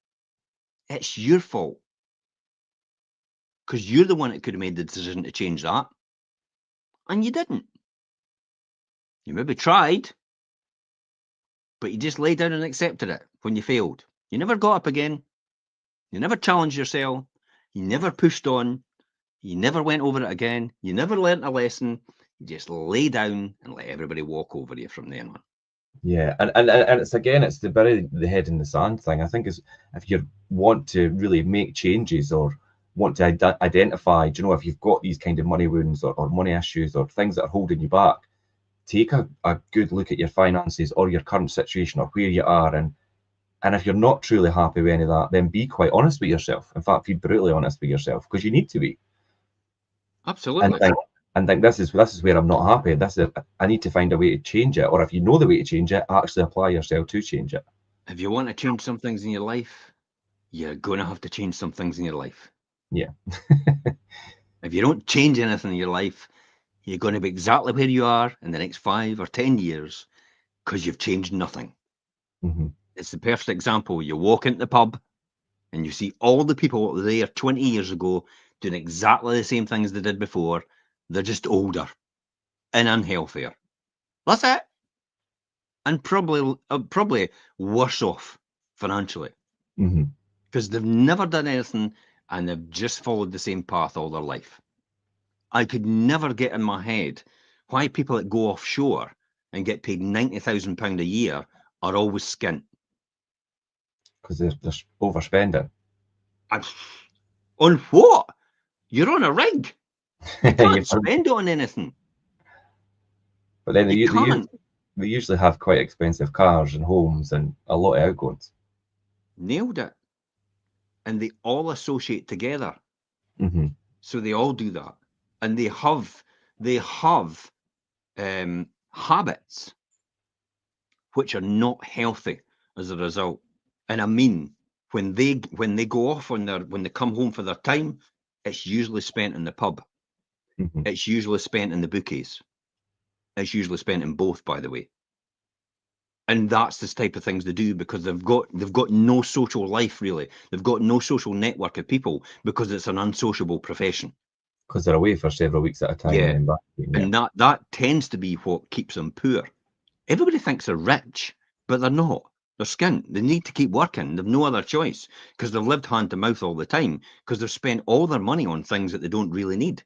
It's your fault. Because you're the one that could have made the decision to change that. And you didn't. You maybe tried, but you just laid down and accepted it when you failed. You never got up again. You never challenged yourself. You never pushed on. You never went over it again. You never learnt a lesson. You just lay down and let everybody walk over you from then on. Yeah, and it's the bury the head in the sand thing. I think is if you want to really make changes or want to identify, if you've got these kind of money wounds or money issues or things that are holding you back, take a good look at your finances or your current situation or where you are, and if you're not truly happy with any of that, then be quite honest with yourself. In fact, be brutally honest with yourself, because you need to be. Absolutely. And think this is where I'm not happy. I need to find a way to change it. Or if you know the way to change it, actually apply yourself to change it. If you want to change some things in your life, you're going to have to change some things in your life. Yeah. If you don't change anything in your life, you're going to be exactly where you are in the next 5 or 10 years because you've changed nothing. Mm-hmm. It's the perfect example. You walk into the pub and you see all the people that were there 20 years ago doing exactly the same things they did before. They're just older and unhealthier. That's it. And probably worse off financially. Mm-hmm. Because they've never done anything and they've just followed the same path all their life. I could never get in my head why people that go offshore and get paid £90,000 a year are always skint. Because they're overspending. On what? You're on a rig. You can't You've got- spend it on anything. but then You can't. they usually have quite expensive cars and homes and a lot of outgoings. Nailed it. And they all associate together. Hmm. So they all do that. And they have habits which are not healthy as a result. And I mean, when they go off when they come home for their time, it's usually spent in the pub. Hmm. It's usually spent in the bookies. It's usually spent in both, by the way. And that's the type of things they do because they've got no social life really. They've got no social network of people because it's an unsociable profession. Because they're away for several weeks at a time and then back again. And that tends to be what keeps them poor. Everybody thinks they're rich, but they're not. They're skint. They need to keep working. They've no other choice because they've lived hand to mouth all the time because they've spent all their money on things that they don't really need.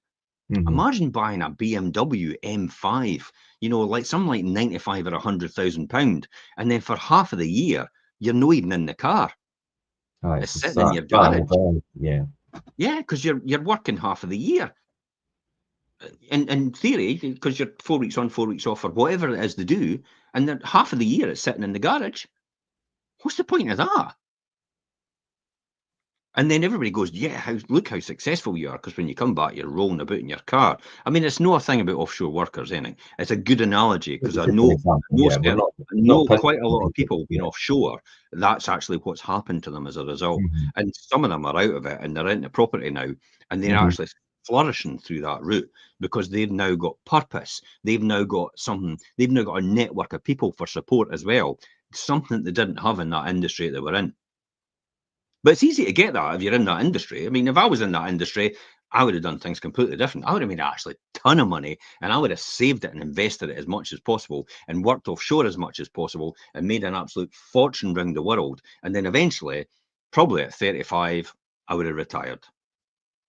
Mhm. Imagine buying a BMW M5, like something like 95 or £100,000, and then for half of the year you're not even in the car. Aye, It's so sitting in your bang, garage. bang, yeah. Yeah, because you're working half of the year. In theory, because you're 4 weeks on, 4 weeks off, or whatever it is to do, and then half of the year it's sitting in the garage. What's the point of that? And then everybody goes, yeah, look how successful you are, because when you come back, you're rolling about in your car. I mean, it's no thing about offshore workers, anything. It's a good analogy, because I It's just an know, example, yeah. We're not quite a lot of people being yeah. offshore, that's actually what's happened to them as a result. Mhm. And some of them are out of it, and they're into property now, and they're Mhm. actually flourishing through that route, because they've now got purpose. They've now got something, they've now got a network of people for support as well, something they didn't have in that industry that they were in. But it's easy to get that if you're in that industry. I mean, if I was in that industry, I would have done things completely different. I would have made actually a ton of money, and I would have saved it and invested it as much as possible and worked offshore as much as possible and made an absolute fortune around the world. And then eventually, probably at 35, I would have retired.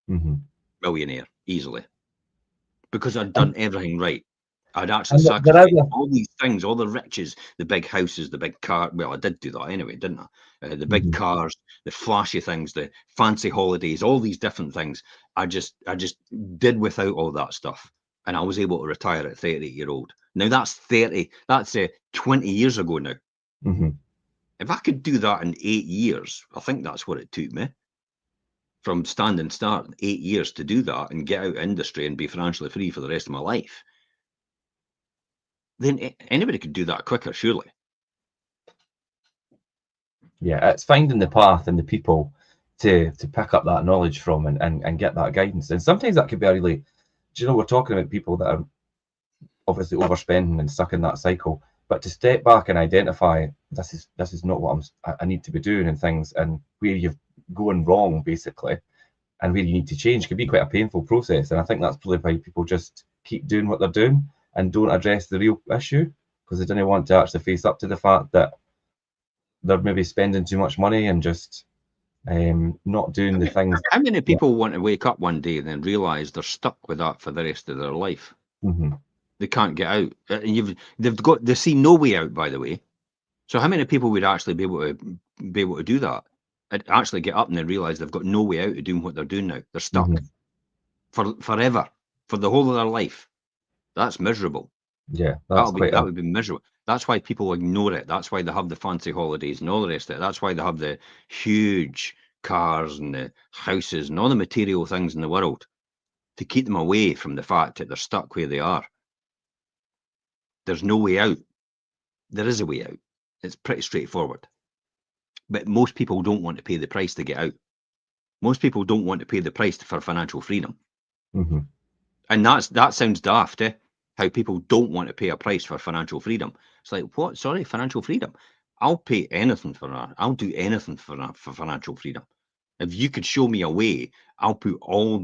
Mhm. Millionaire, easily. Because I'd And done everything right. I'd actually there is sacrificed all these things, all the riches, the big houses, the big car. Well, I did do that anyway, didn't I? The big Mhm. cars, the flashy things, the fancy holidays, all these different things. I just did without all that stuff, and I was able to retire at 38-year-old. Now that's 30. That's 20 years ago now. Mhm. If I could do that in 8 years, I think that's what it took me from standing start, 8 years to do that and get out of industry and be financially free for the rest of my life. Then anybody could do that quicker, surely. Yeah, it's finding the path and the people to pick up that knowledge from and get that guidance. And sometimes that could be a really, we're talking about people that are obviously overspending and stuck in that cycle, but to step back and identify this is not what I need to be doing and things, and where you've going wrong basically, and where you need to change can be quite a painful process. And I think that's probably why people just keep doing what they're doing and don't address the real issue, because they don't want to actually face up to the fact that they're maybe spending too much money and just not doing the things. How many Yeah. people want to wake up one day and then realise they're stuck with that for the rest of their life? Hmm. They can't get out. And they see no way out, by the way. So how many people would actually be able to do that? And actually get up and then realise they've got no way out of doing what they're doing now. They're stuck Hmm. forever, for the whole of their life. That's miserable. Yeah, that's That would be miserable. That's why people ignore it. That's why they have the fancy holidays and all the rest of it. That's why they have the huge cars and the houses and all the material things in the world, to keep them away from the fact that they're stuck where they are. There's no way out. There is a way out. It's pretty straightforward. But most people don't want to pay the price to get out. Most people don't want to pay the price for financial freedom. Hmm. And that sounds daft, eh? How people don't want to pay a price for financial freedom. It's like, what? Sorry, financial freedom? I'll pay anything for that. I'll do anything for financial freedom. If you could show me a way, I'll put all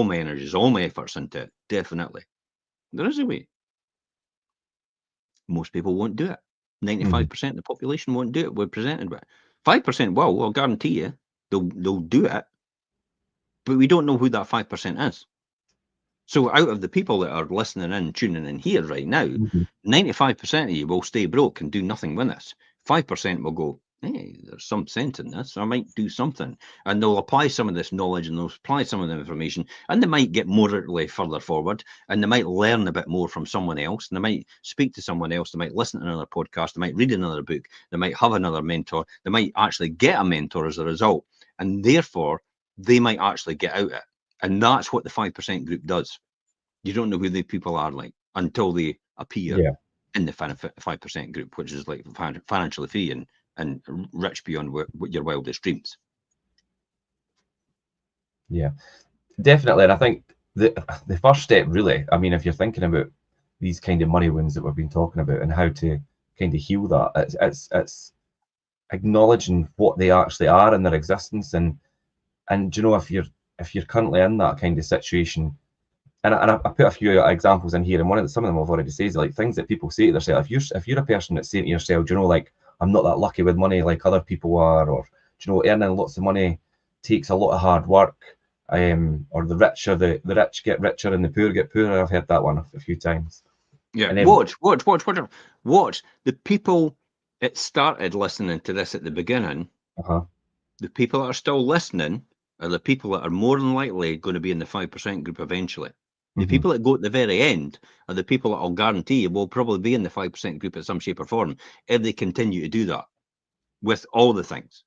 my energies, all my efforts into it. Definitely, there is a way. Most people won't do it. 95% of the population won't do it. We're presented with 5% will. I'll guarantee you, they'll do it. But we don't know who that 5% is. So out of the people that are listening in, tuning in here right now, Mhm. 95% of you will stay broke and do nothing with this. 5% will go, hey, there's some sense in this. I might do something. And they'll apply some of this knowledge and they'll apply some of the information, and they might get morally further forward, and they might learn a bit more from someone else, and they might speak to someone else, they might listen to another podcast, they might read another book, they might have another mentor, they might actually get a mentor as a result, and therefore they might actually get out it. And that's what the 5% group does. You don't know who the people are like until they appear Yeah. in the 5% group, which is like financially free and rich beyond what your wildest dreams. Yeah, definitely. And I think the first step, really, I mean, if you're thinking about these kind of money wounds that we've been talking about and how to kind of heal that, it's acknowledging what they actually are in their existence, and you know, if you're currently in that kind of situation, and I put a few examples in here, and some of them I've already said, like things that people say to themselves. If you're a person that's saying to yourself, you know, like, I'm not that lucky with money like other people are, or you know, earning lots of money takes a lot of hard work, or the rich get richer and the poor get poorer. I've heard that one a few times. Yeah, And then, watch. The people that started listening to this at the beginning, uh-huh, the people that are still listening are the people that are more than likely going to be in the 5% group eventually. The mhm, people that go at the very end are the people that I'll guarantee will probably be in the 5% group in some shape or form if they continue to do that with all the things.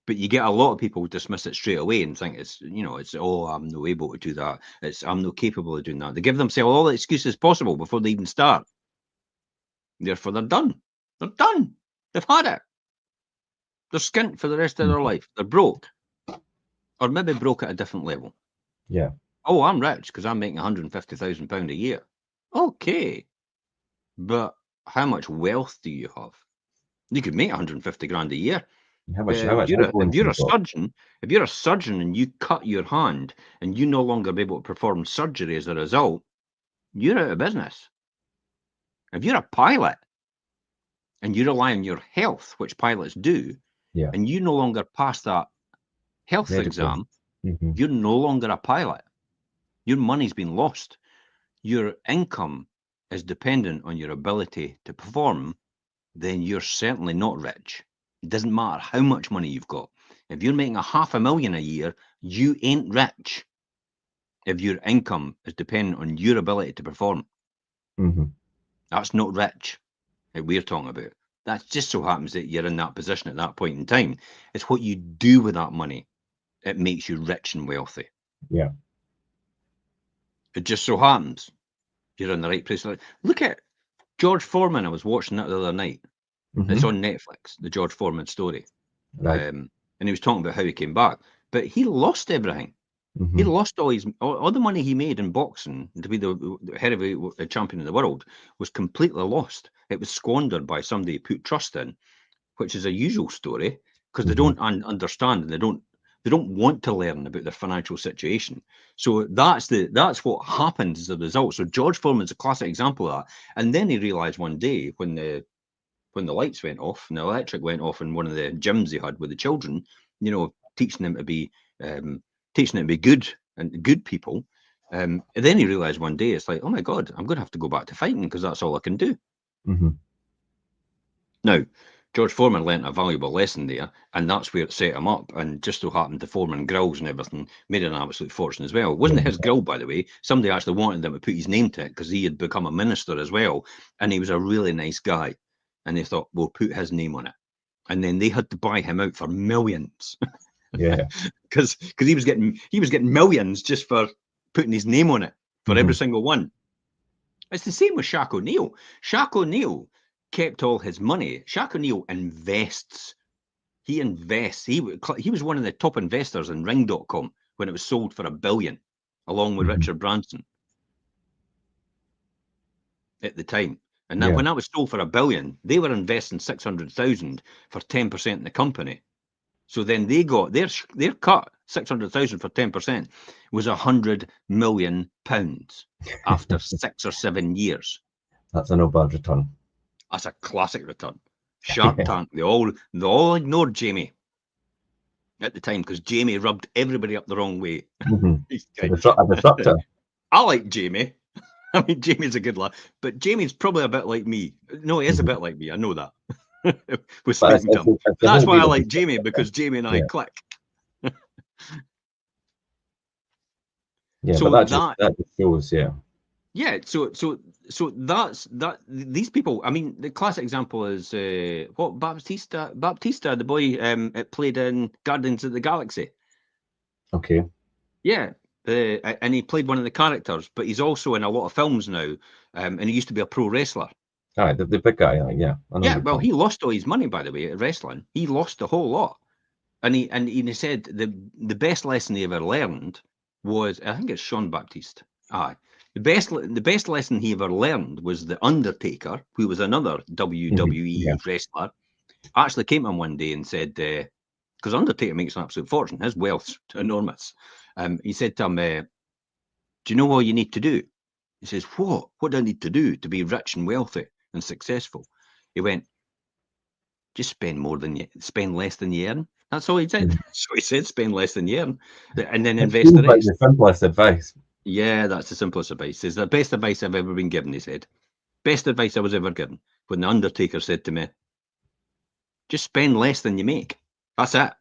But you get a lot of people dismiss it straight away and think it's, oh, I'm no able to do that. I'm no capable of doing that. They give themselves all the excuses possible before they even start. Therefore, they're done. They're done. They've had it. They're skint for the rest of their mhm. life. They're broke, or maybe broke at a different level. Yeah, Oh, I'm rich because I'm making £150,000 a year. Okay, but how much wealth do you have? You could make 150 grand a year. how much If influence you're have a you got? surgeon, if you're a surgeon and you cut your hand and you no longer be able to perform surgery as a result, you're out of business. If you're a pilot and you rely on your health, which pilots do, Yeah, and you no longer pass that health medical. exam, Hmm. you're no longer a pilot. Your money's been lost. Your income is dependent on your ability to perform, then you're certainly not rich. It doesn't matter how much money you've got. If you're making $500,000 a year, you ain't rich if your income is dependent on your ability to perform. Hmm. That's not rich that we're talking about. That just so happens that you're in that position at that point in time. It's what you do with that money. It makes you rich and wealthy. Yeah. It just so happens you're in the right place. Look at George Foreman. I was watching that the other night. It's Hmm. on Netflix, the George Foreman story. Right. And he was talking about how he came back, but he lost everything. He Hmm. lost all the money he made in boxing to be the heavyweight champion of the world was completely lost. It was squandered by somebody he put trust in, which is a usual story because they Hmm. don't understand and they don't want to learn about their financial situation. So that's what happens as a result. So George Foreman's a classic example of that. And then he realized one day when the lights went off and the electric went off in one of the gyms they had with the children, teaching them to be good and good people. And then he realized one day it's like, oh my God, I'm going to have to go back to fighting because that's all I can do. Hmm. Now, George Foreman learnt a valuable lesson there, and that's where it set him up. And just so happened the Foreman grills and everything made an absolute fortune as well. It wasn't Yeah. his grill, by the way. Somebody actually wanted them to put his name to it because he had become a minister as well, and he was a really nice guy. And they thought, we'll put his name on it. And then they had to buy him out for millions Yeah. because he was getting millions just for putting his name on it for every Hmm. single one. It's the same with Shaq O'Neal. Shaq O'Neal kept all his money. Shaq O'Neal invests. He invests. He was one of the top investors in Ring.com when it was sold for $1 billion, along with Hmm. Richard Branson at the time. And that Yeah. when that was sold for $1 billion, they were investing 600,000 for 10% in the company. So then they got their cut. 600,000 for 10% was £100 million after 6 or 7 years. That's a no bad return. That's a classic return. Shark Tank. They all ignored Jamie at the time because Jamie rubbed everybody up the wrong way. Hmm. He's A kind disruptor. I like Jamie. I mean, Jamie's a good lad, but Jamie's probably a bit like me. No, he is a bit like me. I know that. With But speaking to him. it's the That's whole why way I of like Jamie, because Jamie and I Yeah. click. yeah, So but that just shows, yeah. yeah, so that's that. These people. I mean, the classic example is what Baptista, the boy it played in Guardians of the Galaxy. Okay. Yeah, and he played one of the characters, but he's also in a lot of films now. And he used to be a pro wrestler. All right, the big guy, yeah. I know Yeah, your well, point. he lost all his money, by the way, at wrestling. He lost a whole lot, and he said the best lesson he ever learned was, I think it's Sean Baptiste. Aye, the best lesson he ever learned was the Undertaker, who was another WWE Yeah. wrestler, actually came to him one day and said, because Undertaker makes an absolute fortune, his wealth's enormous. He said to him, "Do you know what you need to do?" He says, "What? What do I need to do to be rich and wealthy and successful?" He went, "Just spend less than you earn." That's all he said. Mhm. So he said, spend less than you earn, and then It invest the feels like rest. the simplest advice. Yeah, that's the simplest advice. It's the best advice I've ever been given, he said. Best advice I was ever given. When the Undertaker said to me, just spend less than you make. That's it.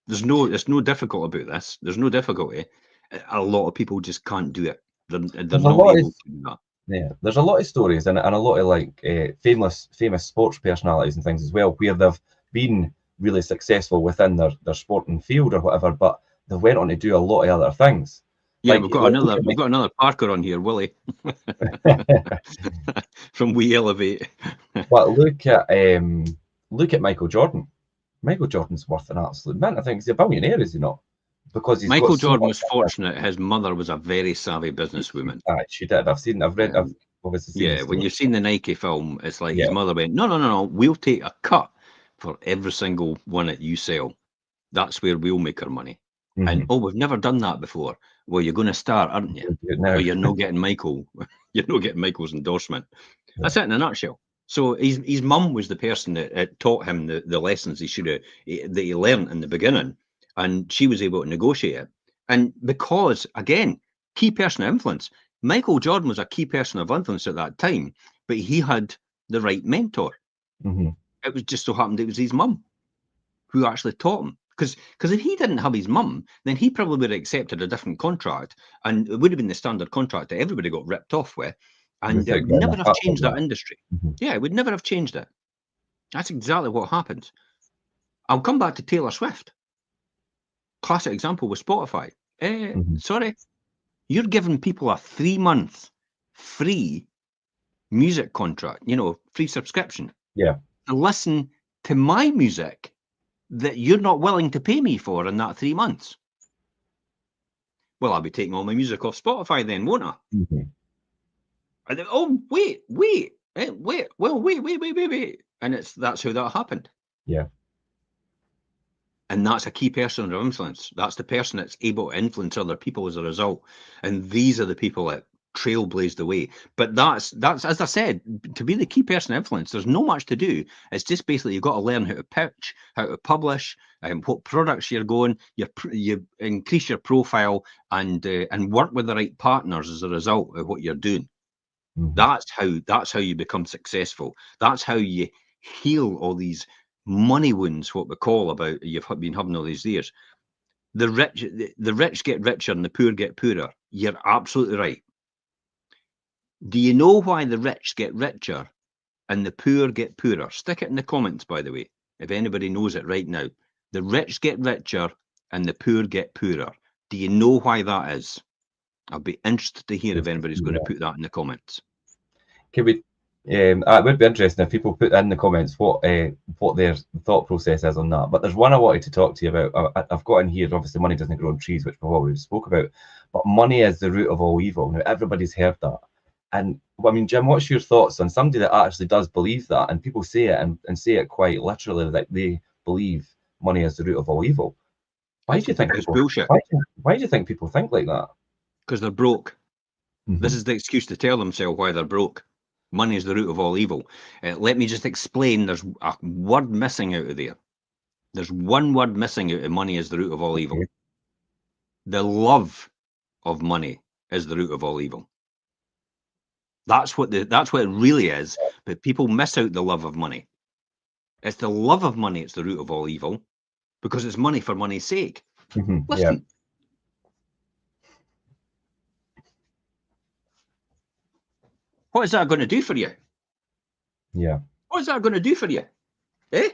There's no difficult about this. There's no difficulty. A lot of people just can't do it. They're There's a not lot of able to do that. Yeah, there's a lot of stories and a lot of like famous sports personalities and things as well, where they've been really successful within their sporting field or whatever, but they went on to do a lot of other things. Yeah, Like, look at we've got another Parker on here, Willie, from We Elevate. but look at Michael Jordan. Michael Jordan's worth an absolute mint. I think he's a billionaire, is he not? Because he's got Michael so Jordan much. was fortunate. His mother was a very savvy businesswoman. She did. I've Um, obviously seen the yeah, when story. you've seen the Nike film, it's like his Yeah. mother went, no, we'll take a cut for every single one that you sell. That's where we'll make our money. And Mm-hmm. oh, we've never done that before. Well, you're going to start, aren't you? Now, Well, you're not getting Michael. You're not getting Michael's endorsement. yeah. That's it in a nutshell. So his mum was the person that taught him the lessons that he learned in the beginning, and she was able to negotiate it. And because again, key person of influence, Michael Jordan was a key person of influence at that time, but he had the right mentor. Mm-hmm. It was just so happened it was his mum who actually taught him. Because if he didn't have his mum, then he probably would have accepted a different contract, and it would have been the standard contract that everybody got ripped off with, and it Without would getting never a have cut like changed that that. industry. Mm-hmm. Yeah, it would never have changed it. That's exactly what happens. I'll come back to Taylor Swift. Classic example with Spotify. Mm-hmm. Sorry, you're giving people a 3-month free music contract, free subscription Yeah. to listen to my music that you're not willing to pay me for in that 3 months. Well, I'll be taking all my music off Spotify then, won't I? Mm-hmm. And then, oh, wait, wait. Well, wait. And that's how that happened. Yeah. And that's a key person of influence. That's the person that's able to influence other people as a result. And these are the people that trailblazed the way. But that's as I said, to be the key person of influence, there's no much to do. It's just basically you've got to learn how to pitch, how to publish, what products you're going. You increase your profile and work with the right partners as a result of what you're doing. Mm-hmm. That's how you become successful. That's how you heal all these money wounds, what we call about you've been having all these years. The rich get richer and the poor get poorer. You're absolutely right. Do you know why the rich get richer and the poor get poorer? Stick it in the comments, by the way, if anybody knows it right now. The rich get richer and the poor get poorer. Do you know why that is? I'll be interested to hear if anybody's going to put that in the comments. Can we? It would be interesting if people put in the comments what their thought process is on that. But there's one I wanted to talk to you about. I've got in here. Obviously, money doesn't grow on trees, which we've already spoke about. But money is the root of all evil. Now everybody's heard that. And I mean, Jim, what's your thoughts on somebody that actually does believe that, and people say it and say it quite literally that they believe money is the root of all evil? Why do you think It's people? bullshit. Why do you think people think like that? Because they're broke. Mm-hmm. This is the excuse to tell themselves why they're broke. Money is the root of all evil. Let me just explain. There's a word missing out of there. There's one word missing out of money is the root of all evil. Okay. The love of money is the root of all evil. That's what it really is. But people miss out the love of money. It's the love of money. It's the root of all evil, because it's money for money's sake. Listen. What is that going to do for you? Yeah. What is that going to do for you? Eh?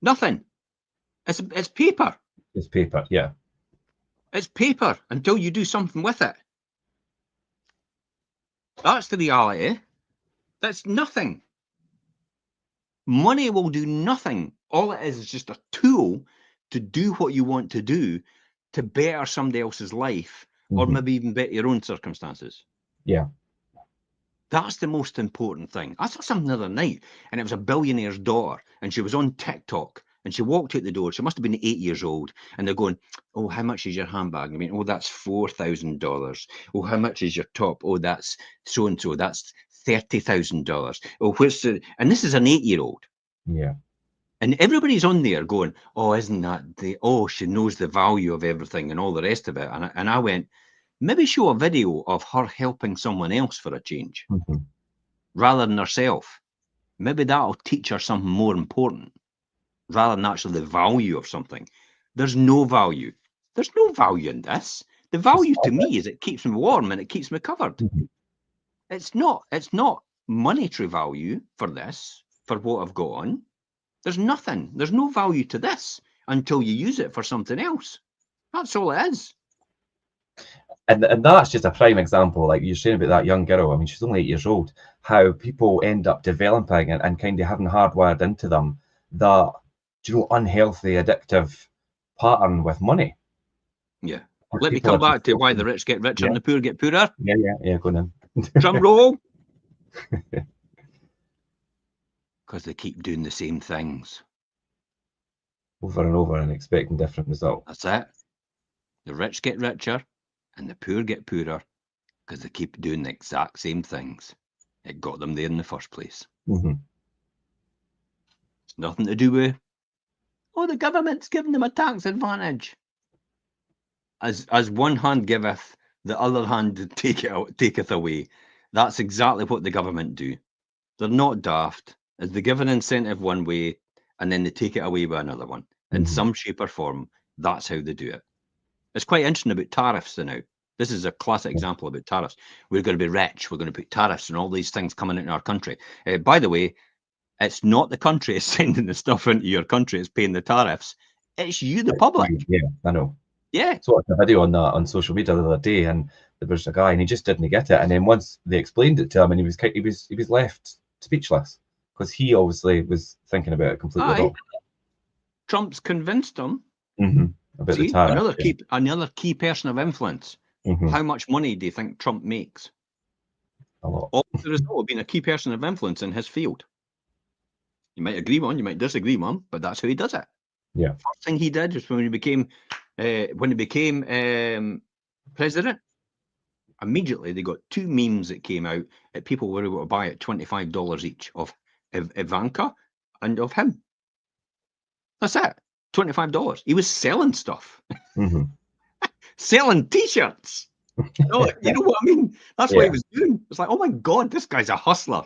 Nothing. It's paper. It's paper. Yeah. It's paper until you do something with it. That's the reality. That's nothing. Money will do nothing. All it is just a tool to do what you want to do to better somebody else's life, or maybe even better your own circumstances. Yeah. That's the most important thing. I saw something the other night, and it was a billionaire's daughter, and she was on TikTok, and she walked out the door. She must have been 8 years old, and they're going, "Oh, how much is your handbag?" I mean, "Oh, that's $4,000. Oh, how much is your top? Oh, that's so and so. That's $30,000. Oh, where's the?" And this is an 8-year-old. Yeah. And everybody's on there going, "Oh, isn't that oh, she knows the value of everything," and all the rest of it. And I went, maybe show a video of her helping someone else for a change, rather than herself. Maybe that'll teach her something more important, rather than actually the value of something. There's no value. There's no value in this. The value to me is it keeps me warm and it keeps me covered. It's not monetary value for this, for what I've got on. There's nothing. There's no value to this until you use it for something else. That's all it is. And that's just a prime example, like you're saying about that young girl. I mean, she's only 8 years old. How people end up developing and kind of having hardwired into them that, unhealthy, addictive pattern with money. Yeah. Let me come back to why the rich get richer and the poor get poorer. Yeah. Go on. Drum roll. Because they keep doing the same things over and over and expecting different results. That's it. The rich get richer and the poor get poorer because they keep doing the exact same things. It got them there in the first place. It's nothing to do with, "Oh, the government's giving them a tax advantage." As one hand giveth, the other hand taketh away. That's exactly what the government do. They're not daft. As they give an incentive one way, and then they take it away with another one. In some shape or form, that's how they do it. It's quite interesting about tariffs now. This is a classic example about tariffs. We're going to be rich. We're going to put tariffs and all these things coming into our country. By the way, it's not the country is sending the stuff into your country. It's paying the tariffs. It's you, the public. Yeah, I know. Yeah. So I watched a video on that on social media the other day, and there was a guy, and he just didn't get it. And then once they explained it to him, and he was left speechless because he obviously was thinking about it completely wrong. Trump's convinced him. About the tariff. Another key person of influence. How much money do you think Trump makes? A lot. All the result of being a key person of influence in his field. You might agree with him, you might disagree with him, but that's how he does it. Yeah. First thing he did was when he became president. Immediately they got 2 memes that came out that people were able to buy at $25 each, of Ivanka and of him. That's it. $25. He was selling stuff. Selling T-shirts. You know what I mean? That's what he was doing. It's like, oh my God, this guy's a hustler.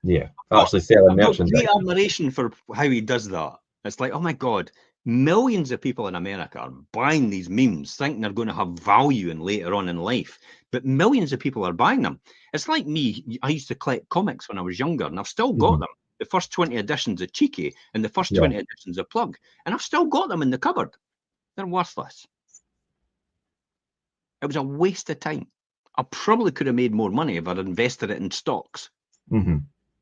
Yeah, actually selling merchandise. Great admiration for how he does that. It's like, oh my God, millions of people in America are buying these memes, thinking they're going to have value in later on in life. But millions of people are buying them. It's like me. I used to collect comics when I was younger, and I've still got them. The first 20 editions of Cheeky and the first 20 editions of Plug, and I've still got them in the cupboard. They're worthless. It was a waste of time. I probably could have made more money if I'd invested it in stocks.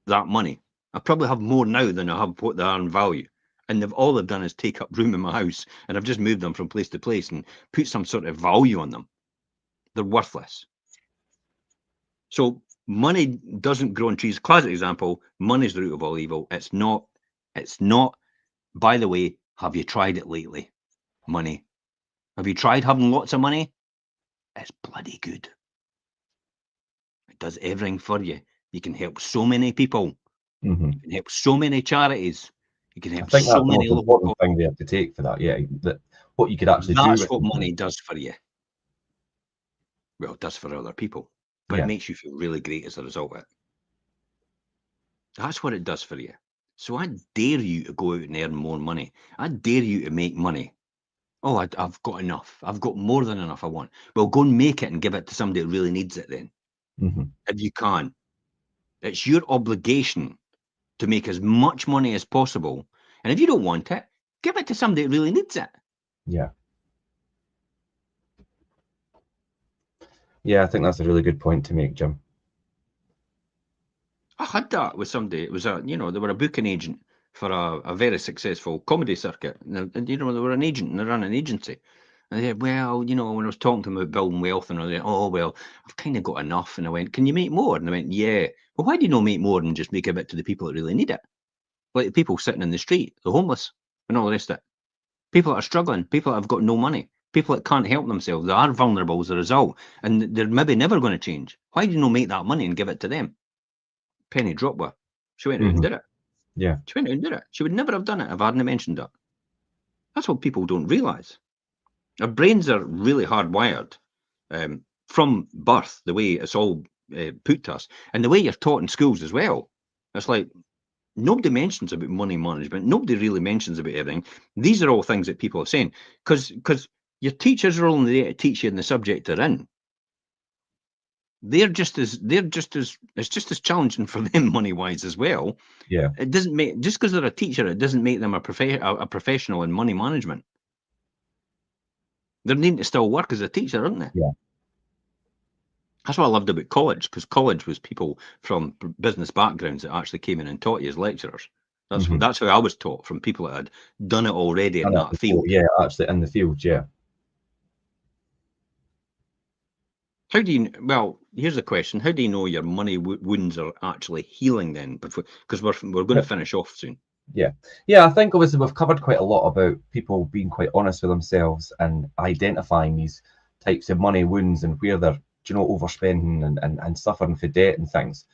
That money. I probably have more now than I have what they are in value. And all they've done is take up room in my house, and I've just moved them from place to place and put some sort of value on them. They're worthless. So money doesn't grow on trees. Classic example, money's the root of all evil. It's not. By the way, have you tried it lately? Money. Have you tried having lots of money? It's bloody good. It does everything for you. You can help so many people. You can help so many charities. You can help so many local important thing they have to take for that. Yeah, that what you could actually do. That's what money does for you. Well, it does for other people, but Yeah. it makes you feel really great as a result of it. That's what it does for you. So I dare you to go out and earn more money. I dare you to make money. Oh, I've got enough. I've got more than enough I want. Well, go and make it and give it to somebody that really needs it then, Hmm. if you can. It's your obligation to make as much money as possible. And if you don't want it, give it to somebody that really needs it. Yeah. Yeah, I think that's a really good point to make, Jim. I had that with somebody. It was they were a booking agent for a very successful comedy circuit. And, they were an agent and they ran an agency. And they said, well, when I was talking to them about building wealth, and I went, oh, well, I've kind of got enough. And I went, can you make more? And they went, yeah. Well, why do you not make more and just make a bit to the people that really need it? Like the people sitting in the street, the homeless, and all the rest of it. People that are struggling, people that have got no money, people that can't help themselves, they are vulnerable as a result, and they're maybe never going to change. Why do you not make that money and give it to them? Penny dropped her. She went out and did it. Yeah. She went out and did it. She would never have done it if I hadn't mentioned it. That's what people don't realise. Our brains are really hardwired from birth, the way it's all put to us, and the way you're taught in schools as well. It's like nobody mentions about money management. Nobody really mentions about everything. These are all things that people are saying because your teachers are only there to teach you in the subject they're in. They're just as it's just as challenging for them money wise as well. Yeah. It doesn't make just because they're a teacher, it doesn't make them a professional in money management. They're needing to still work as a teacher, aren't they? Yeah. That's what I loved about college, because college was people from business backgrounds that actually came in and taught you as lecturers. That's how I was taught, from people that had done it already in that field. Yeah, actually in the field, yeah. How do you? Well, here's the question: how do you know your money wounds are actually healing then? Because we're going to finish off soon. Yeah. Yeah, I think obviously we've covered quite a lot about people being quite honest with themselves and identifying these types of money wounds and where they're, overspending and suffering for debt and things.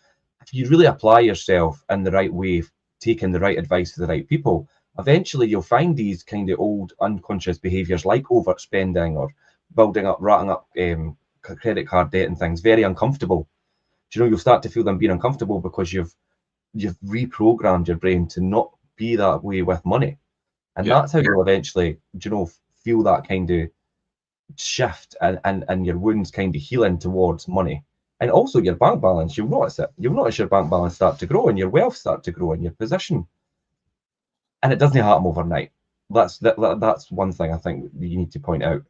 If you really apply yourself in the right way, taking the right advice to the right people, eventually you'll find these kind of old unconscious behaviors like overspending or ratting up credit card debt and things very uncomfortable. You'll start to feel them being uncomfortable because you've reprogrammed your brain to not be that way with money, and that's how you'll eventually feel that kind of shift and your wounds kind of healing towards money. And also your bank balance, you'll notice your bank balance start to grow and your wealth start to grow in your position, and it doesn't happen overnight. That's one thing I think you need to point out,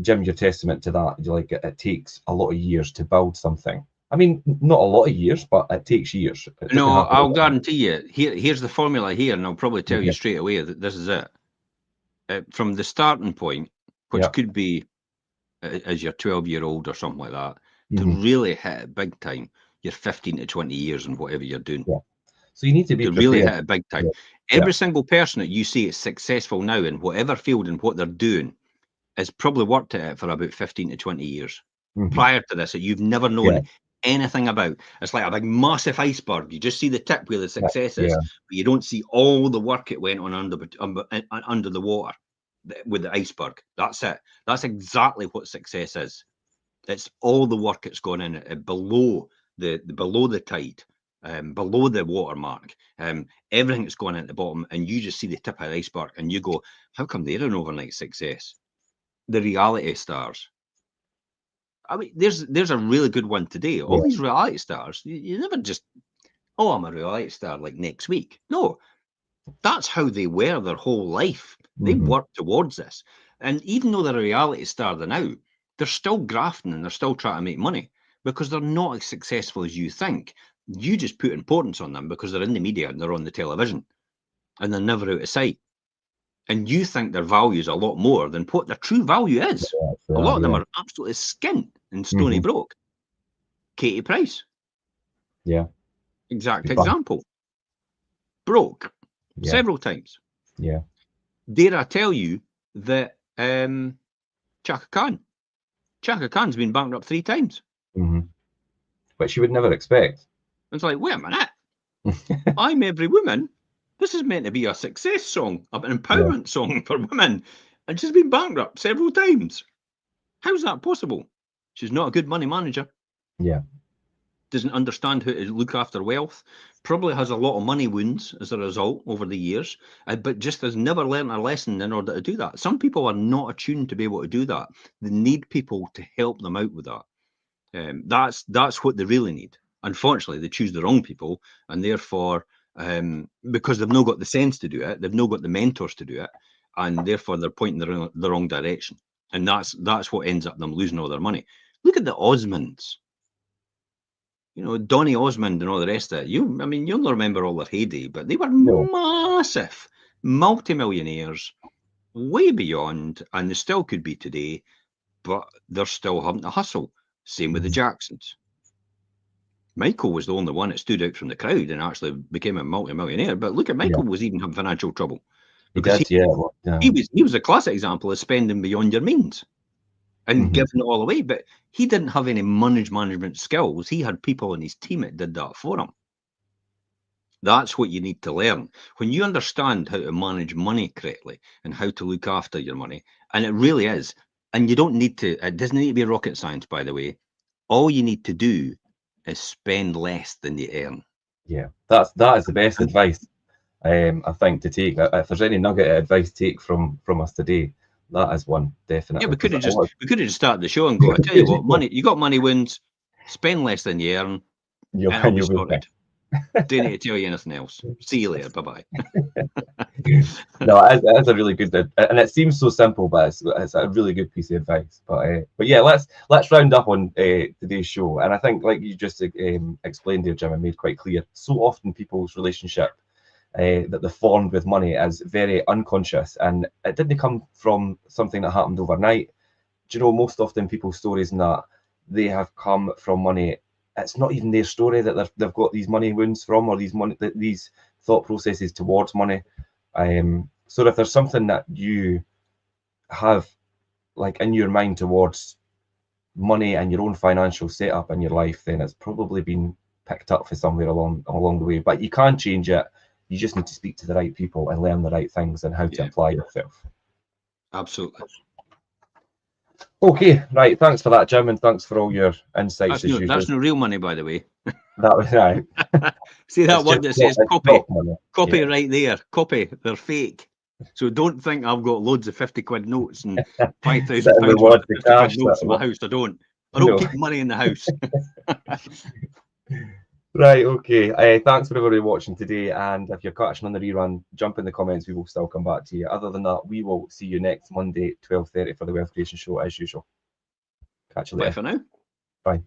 Jim. Your testament to that. It takes a lot of years to build something. I mean, not a lot of years, but it takes years. No, I'll guarantee you. Here's the formula here, and I'll probably tell you straight away that this is it. From the starting point, which could be as your 12-year-old or something like that, to really hit it big time, you're 15 to 20 years in whatever you're doing. Yeah. So you need to be to prepared. Really hit it big time. Every single person that you see is successful now in whatever field and what they're doing has probably worked at it for about 15 to 20 years. Prior to this, that you've never known anything about. It's like a big massive iceberg. You just see the tip where the success is, but you don't see all the work it went on under the water with the iceberg. That's it. That's exactly what success is. It's all the work that's gone in below the tide, below the watermark, everything that's gone in at the bottom, and you just see the tip of the iceberg, and you go, "How come they're an overnight success?" The reality stars. I mean, there's a really good one today. All these reality stars, you never just, "Oh, I'm a reality star," like next week. No, that's how they were their whole life. They worked towards this. And even though they're a reality star now, they're still grafting and they're still trying to make money because they're not as successful as you think. You just put importance on them because they're in the media and they're on the television and they're never out of sight. And you think their value is a lot more than what their true value is. A lot of them are absolutely skint and stony broke. Katie Price. Yeah. Exact example. Broke several times. Yeah. Dare I tell you that Chaka Khan's been bankrupt 3 times. Which you would never expect. It's like, wait a minute. I'm Every Woman. This is meant to be a success song, an empowerment song for women. And she's been bankrupt several times. How's that possible? She's not a good money manager. Yeah. Doesn't understand how to look after wealth. Probably has a lot of money wounds as a result over the years, but just has never learned a lesson in order to do that. Some people are not attuned to be able to do that. They need people to help them out with that. That's what they really need. Unfortunately, they choose the wrong people, and therefore, because they've not got the sense to do it, they've not got the mentors to do it, and therefore they're pointing the wrong direction. And that's what ends up them losing all their money. Look at the Osmonds. You know, Donny Osmond and all the rest of it. You'll not remember all their heyday, but they were massive multimillionaires, way beyond, and they still could be today, but they're still having to hustle. Same with the Jacksons. Michael was the only one that stood out from the crowd and actually became a multi-millionaire. But look at Michael was even having financial trouble. Because he was a classic example of spending beyond your means and giving it all away. But he didn't have any management skills. He had people on his team that did that for him. That's what you need to learn. When you understand how to manage money correctly and how to look after your money, and it really is, and you don't need to, it doesn't need to be rocket science, by the way. All you need to do is spend less than you earn. Yeah, that is the best advice, I think, to take. If there's any nugget of advice to take from us today, that is one, definitely. Yeah, we could have just started the show and go, I tell you what, you got money wounds, spend less than you earn, and I'll be sorted. Don't need to tell you anything else. See you later. Bye-bye. No, it's a really good, and it seems so simple, but it's a really good piece of advice. But yeah, let's round up on today's show. And I think, like you just explained there, Jim, and made quite clear, so often people's relationship that they formed with money is very unconscious, and it didn't come from something that happened overnight. Do you know, most often people's stories and that they have come from money. It's not even their story that they've got these money wounds from, or these thought processes towards money. So if there's something that you have like in your mind towards money and your own financial setup in your life, then it's probably been picked up for somewhere along the way. But you can change it. You just need to speak to the right people and learn the right things and how to apply yourself. Absolutely. Okay, right. Thanks for that, Jim, and thanks for all your insights. That's no real money, by the way. That was right. See that word that says copy? Copy right there. Copy. They're fake. So don't think I've got loads of 50 quid notes and 5,000 pounds worth of 50 quid notes in my house. I don't keep money in the house. Right, okay. Thanks for everybody watching today, and if you're catching on the rerun, jump in the comments. We will still come back to you. Other than that, we will see you next Monday, 12:30 for the Wealth Creation Show as usual. Catch you later. Bye for now. Bye.